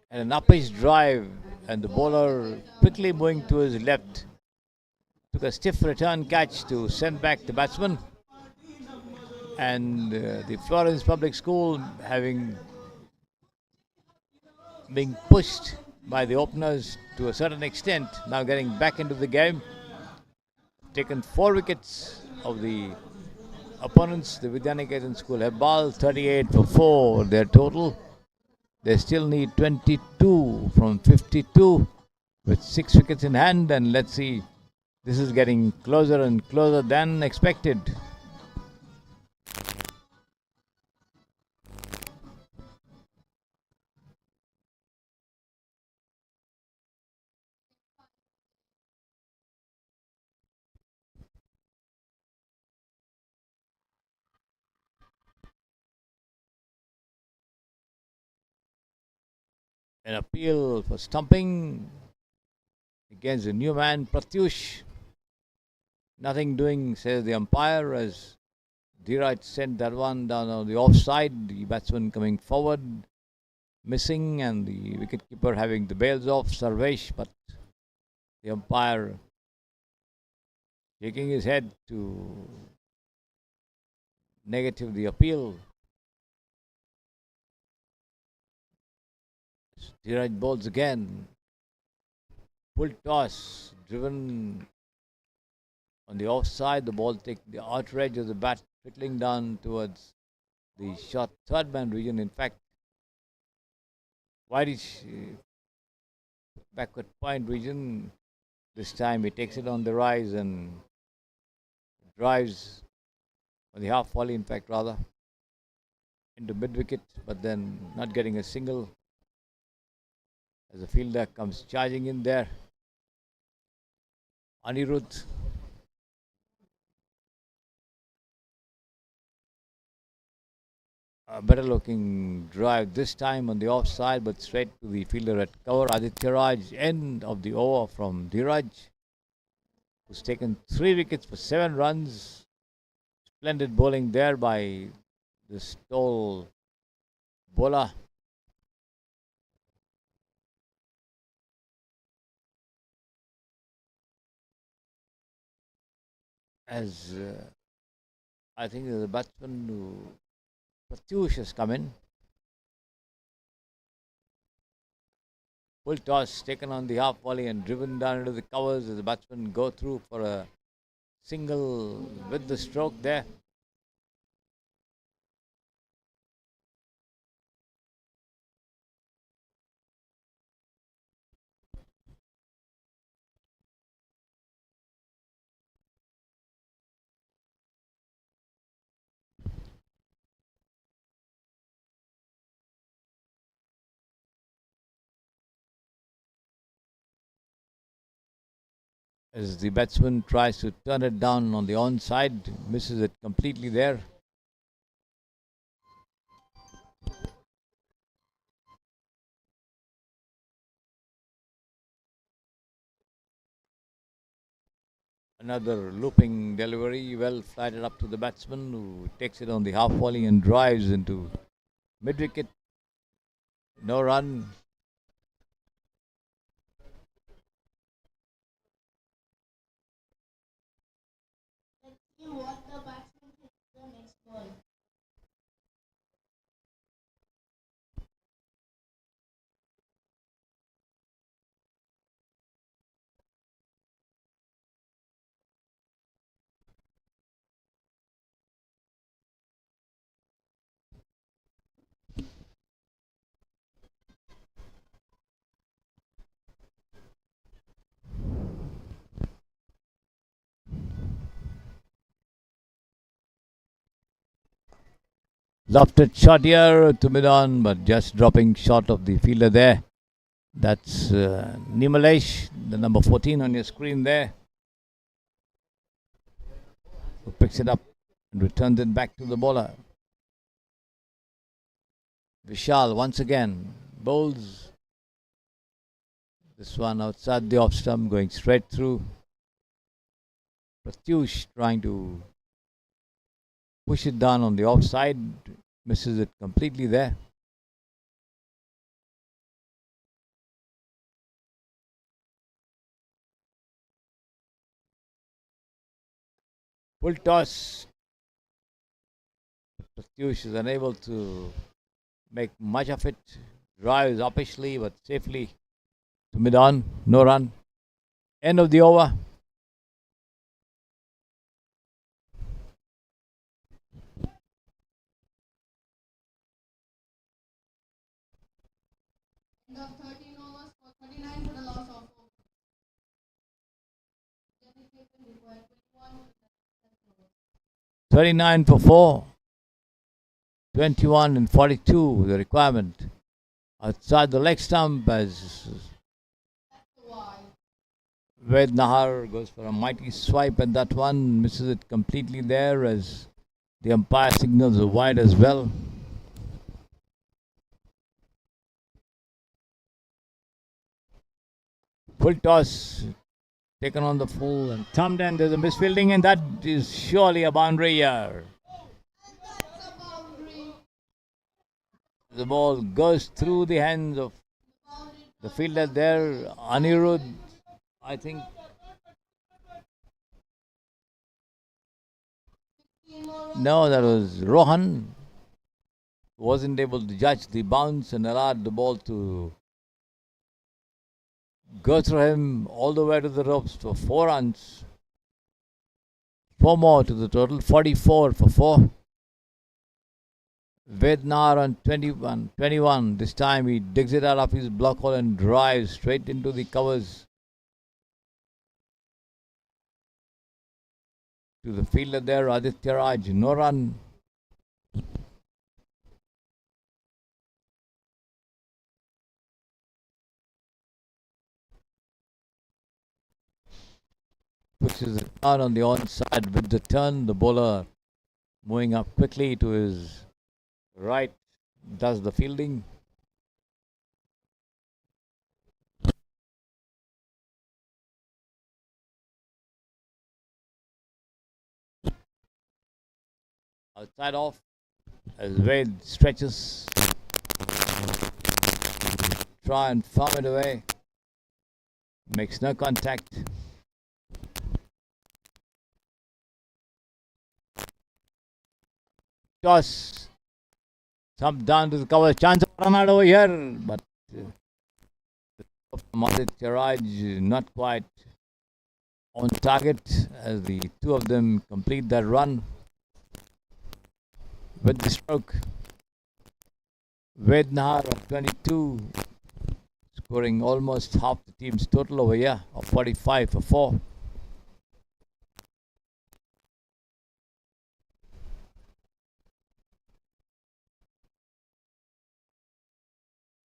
an uppish drive, and the bowler quickly moving to his left took a stiff return catch to send back the batsman. And the Florence Public School, having being pushed by the openers to a certain extent, now getting back into the game, taken 4 wickets of the opponents. The VIDYANIKETAN School have ball 38 for 4 their total. They still need 22 from 52 with 6 wickets in hand, and let's see, this is getting closer and closer than expected. An appeal for stumping against the new man Pratyush. Nothing doing, says the umpire, as Dheeraj sent that one down on the offside. The batsman coming forward, missing, and the wicketkeeper having the bails off, Sarvesh, but the umpire shaking his head to negative the appeal. Dheeraj bowls again. Full toss, driven on the offside. The ball takes the outer edge of the bat, trickling down towards the short third man region. In fact, Whitish backward point region. This time he takes it on the rise and drives on the half volley, in fact, rather, into mid wicket, but then not getting a single as the fielder comes charging in there. Anirudh. A better looking drive this time on the offside, but straight to the fielder at cover. Aditya Raj, end of the over from Dheeraj, who's taken 3 wickets for 7 runs. Splendid bowling there by this tall bowler. as I think the batsman who Pratyush has come in. Full toss taken on the half volley and driven down into the covers as the batsmen go through for a single with the stroke there. As the batsman tries to turn it down on the onside, misses it completely there. Another looping delivery, well flighted up to the batsman who takes it on the half volley and drives into mid wicket. No run. Lofted shot here to mid on, but just dropping short of the fielder there. That's Nimalesh, the number 14 on your screen there, who picks it up and returns it back to the bowler. Vishal once again bowls. This one outside the off stump, going straight through. Pratyush trying to push it down on the offside, misses it completely there. Full toss. Pratyush is unable to make much of it. Drives uppishly but safely to mid on. No run. End of the over. End of 13 overs for 39 for the loss of 4. Dedicated required 21. 39 for 4. 21 and 42 the requirement. Outside the leg stump as Ved Nahar goes for a mighty swipe at that one, misses it completely there as the umpire signals a wide as well. Full toss taken on the full and thumbed in. There's a misfielding and that is surely a boundary here. The ball goes through the hands of the fielder there, Anirudh, I think. No, that was Rohan. Wasn't able to judge the bounce and allowed the ball to go through him all the way to the ropes for 4 runs. 4 more to the total, 44 for 4. Vednar on 21. This time he digs it out of his block hole and drives straight into the covers. To the fielder there, Aditya Raj. No run. Pushes it down on the onside with the turn. The bowler moving up quickly to his right does the fielding. Outside off as Wade stretches. Try and farm it away. Makes no contact. toss. Jump down to the cover. Chance of run out over here. But Aditya Raj not quite on target as the two of them complete that run with the stroke. Vednahar of 22 scoring almost half the team's total over here of 45 for 4.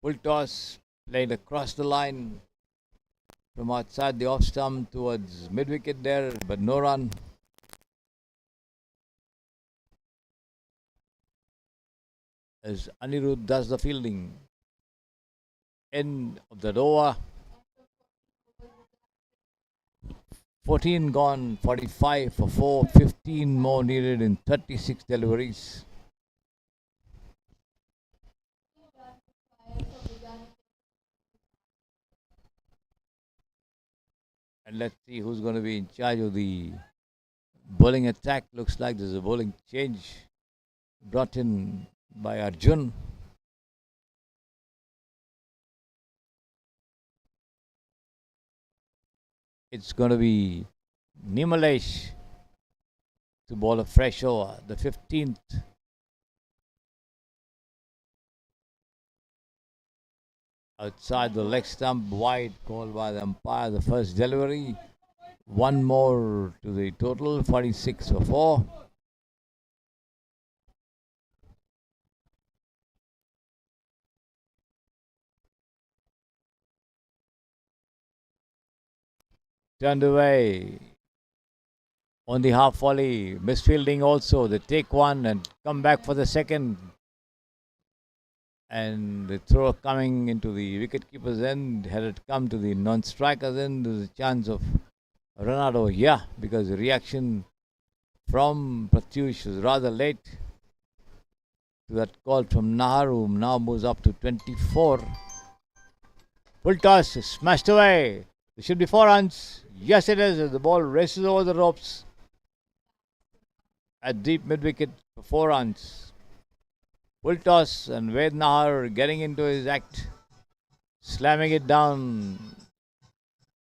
Full toss played across the line from outside the off stump towards mid wicket there, but no run. As Anirudh does the fielding. End of the over. 14 gone, 45 for 4, 15 more needed in 36 deliveries. And let's see who's going to be in charge of the bowling attack. Looks like there's a bowling change brought in by Arjun. It's going to be Nimalesh to bowl a fresh over, the 15th. Outside the leg stump, wide, called by the umpire, the first delivery. One more to the total, 46 for 4. Turned away on the half volley, misfielding also. They take one and come back for the second. And the throw coming into the wicketkeeper's end. Had it come to the non-striker's end, there's a chance of a run out over here because the reaction from Pratyush was rather late to that call from Nahar, who now moves up to 24. Full toss, smashed away. There should be 4 runs. Yes, it is. As the ball races over the ropes at deep mid wicket for 4 runs. Full toss, and Vednahar getting into his act, slamming it down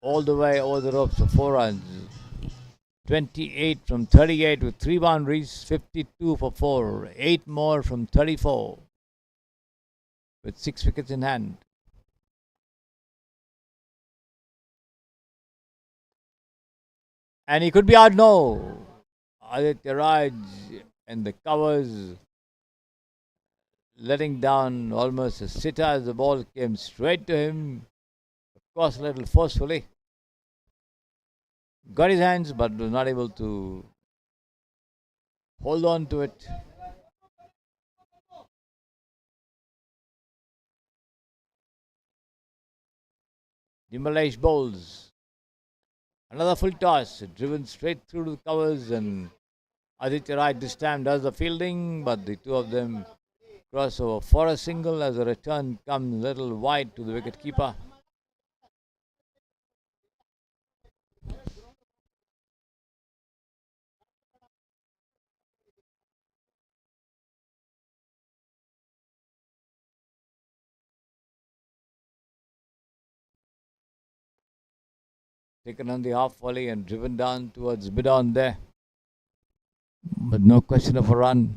all the way over the ropes for 4 runs. 28 from 38 with 3 boundaries, 52 for 4. 8 more from 34 with 6 wickets in hand. And he could be out now. Aditya Raj and the covers letting down almost a sitter as the ball came straight to him. Of course, a little forcefully. Got his hands, but was not able to hold on to it. Nimalesh bowls. Another full toss, driven straight through the covers, and Aditya Raj this time does the fielding, but the two of them cross over for a single as the return comes a little wide to the wicketkeeper. Taken on the half volley and driven down towards mid on there. But no question of a run.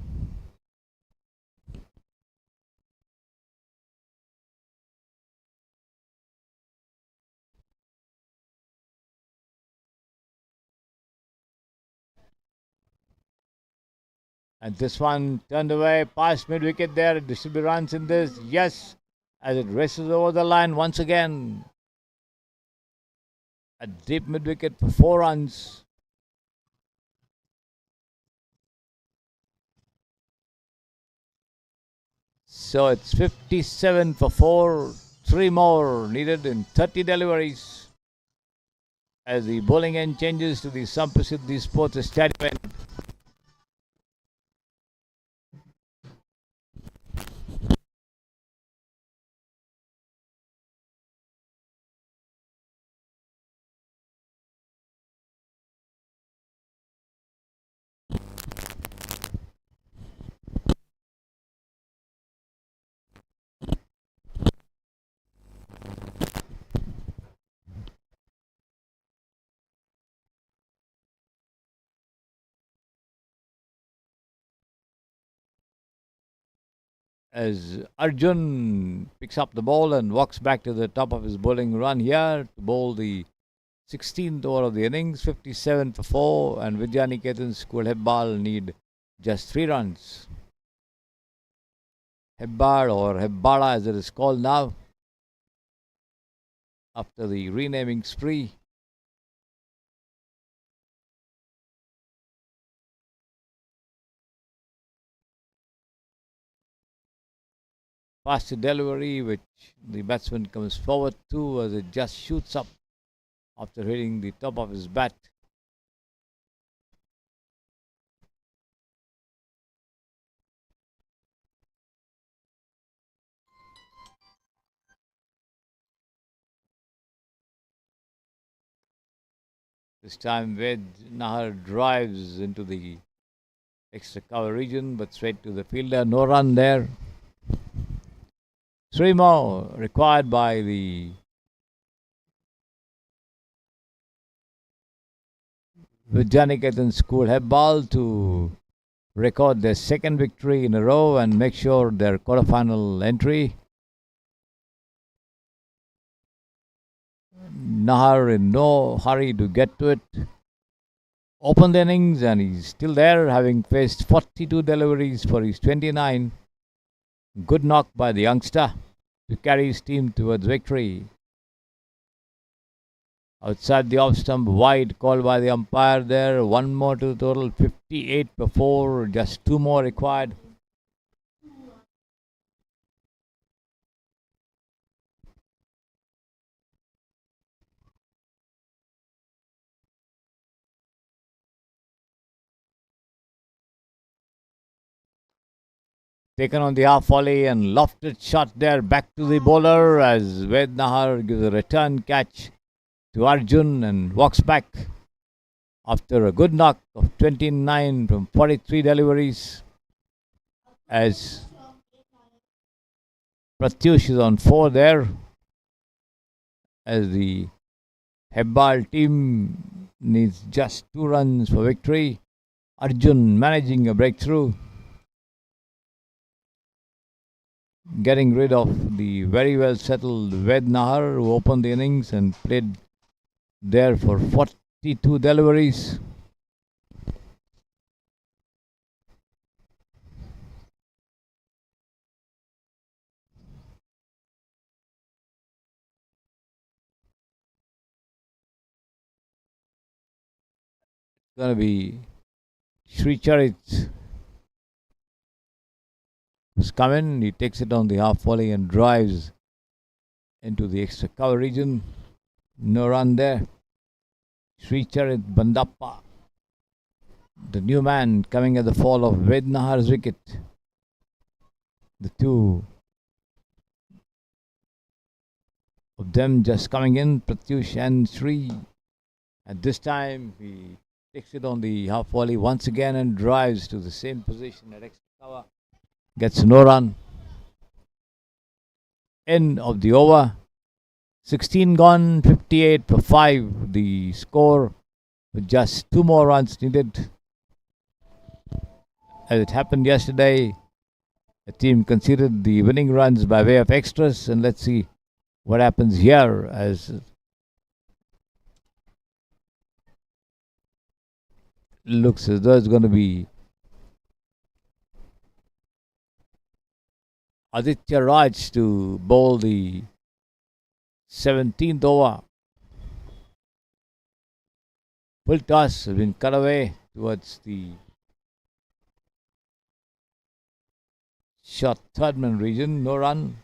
And this one turned away past mid wicket there. There should be runs in this. Yes, as it races over the line once again. A deep mid wicket for 4 runs. So it's 57 for 4. 3 more needed in 30 deliveries. As the bowling end changes to the Samprasiddhi Sports Stadium end. as Arjun picks up the ball and walks back to the top of his bowling run here to bowl the 16th over of the innings, 57 for 4, and Vidyaniketan School Hebbal need just 3 runs. Hebbar or Hebbara as it is called now, after the renaming spree. Faster delivery, which the batsman comes forward to as it just shoots up after hitting the top of his bat. This time Ved Nahar drives into the extra cover region, but straight to the fielder. No run there. 3 more required by the Vidyaniketan School Hebbal to record their second victory in a row and make sure their quarterfinal entry. Nahar in no hurry to get to it. Opened the innings and he's still there, having faced 42 deliveries for his 29. Good knock by the youngster to carry his team towards victory. Outside the off stump, wide called by the umpire there. 1 more to the total, 58 for 4, just 2 more required. Taken on the half volley and lofted shot there back to the bowler as Ved Nahar gives a return catch to Arjun and walks back after a good knock of 29 from 43 deliveries as Pratyush is on 4 there as the Hebbal team needs just 2 runs for victory. Arjun managing a breakthrough, getting rid of the very well settled Ved Nahar, who opened the innings and played there for 42 deliveries. Going to be Sri Charit who's come in. He takes it on the half volley and drives into the extra cover region. No run there. Sri Charit Bandappa, the new man coming at the fall of Ved Nahar's wicket. The two of them just coming in, Pratyush and Sri. At this time, he takes it on the half volley once again and drives to the same position at extra cover. Gets no run. End of the over. 16 gone, 58 for 5. The score with just 2 more runs needed. As it happened yesterday, the team conceded the winning runs by way of extras, and let's see what happens here as looks as though it's going to be Aditya Raj to bowl the 17th over. Full toss has been cut away towards the short third man region. No run.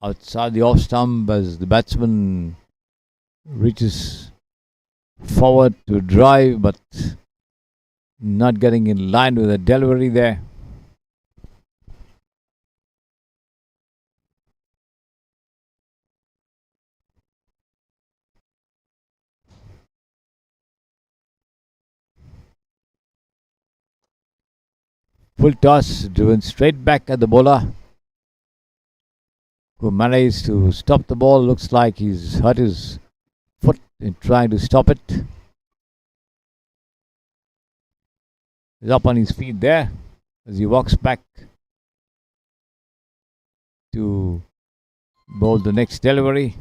Outside the off stump as the batsman reaches forward to drive, but not getting in line with the delivery there. Full toss driven straight back at the bowler, who managed to stop the ball. Looks like he's hurt his foot in trying to stop it. He's up on his feet there as he walks back to bowl the next delivery.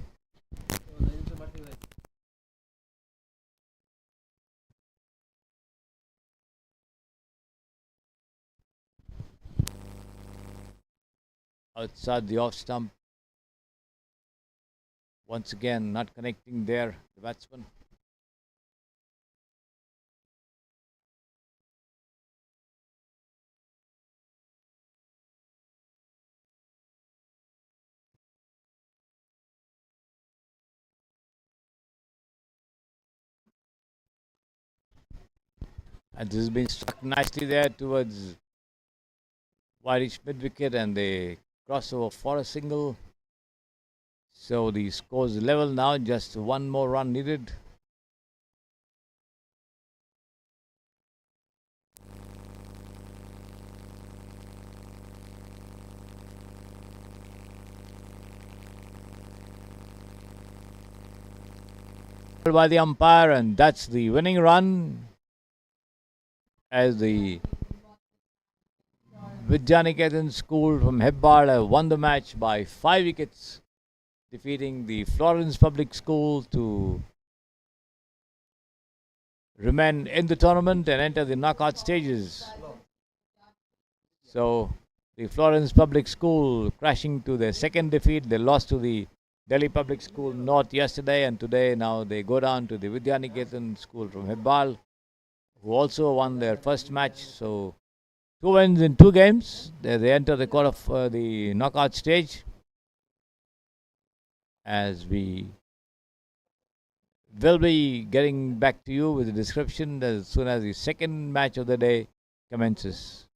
Outside the off stump. Once again, not connecting there, the batsman. And this has been struck nicely there towards Whitish mid wicket, and they cross over for a single. So the score's level now, just one more run needed. By the umpire, and that's the winning run as the VIDYANIKETAN school from Hebbar have won the match by 5 wickets, defeating the Florence Public School to remain in the tournament and enter the knockout stages. So the Florence Public School crashing to their second defeat. They lost to the Delhi Public School North yesterday, and today now they go down to the VIDYANIKETAN school from Hebbar, who also won their first match. So 2 wins in 2 games. They enter the the knockout stage, as we will be getting back to you with the description as soon as the second match of the day commences.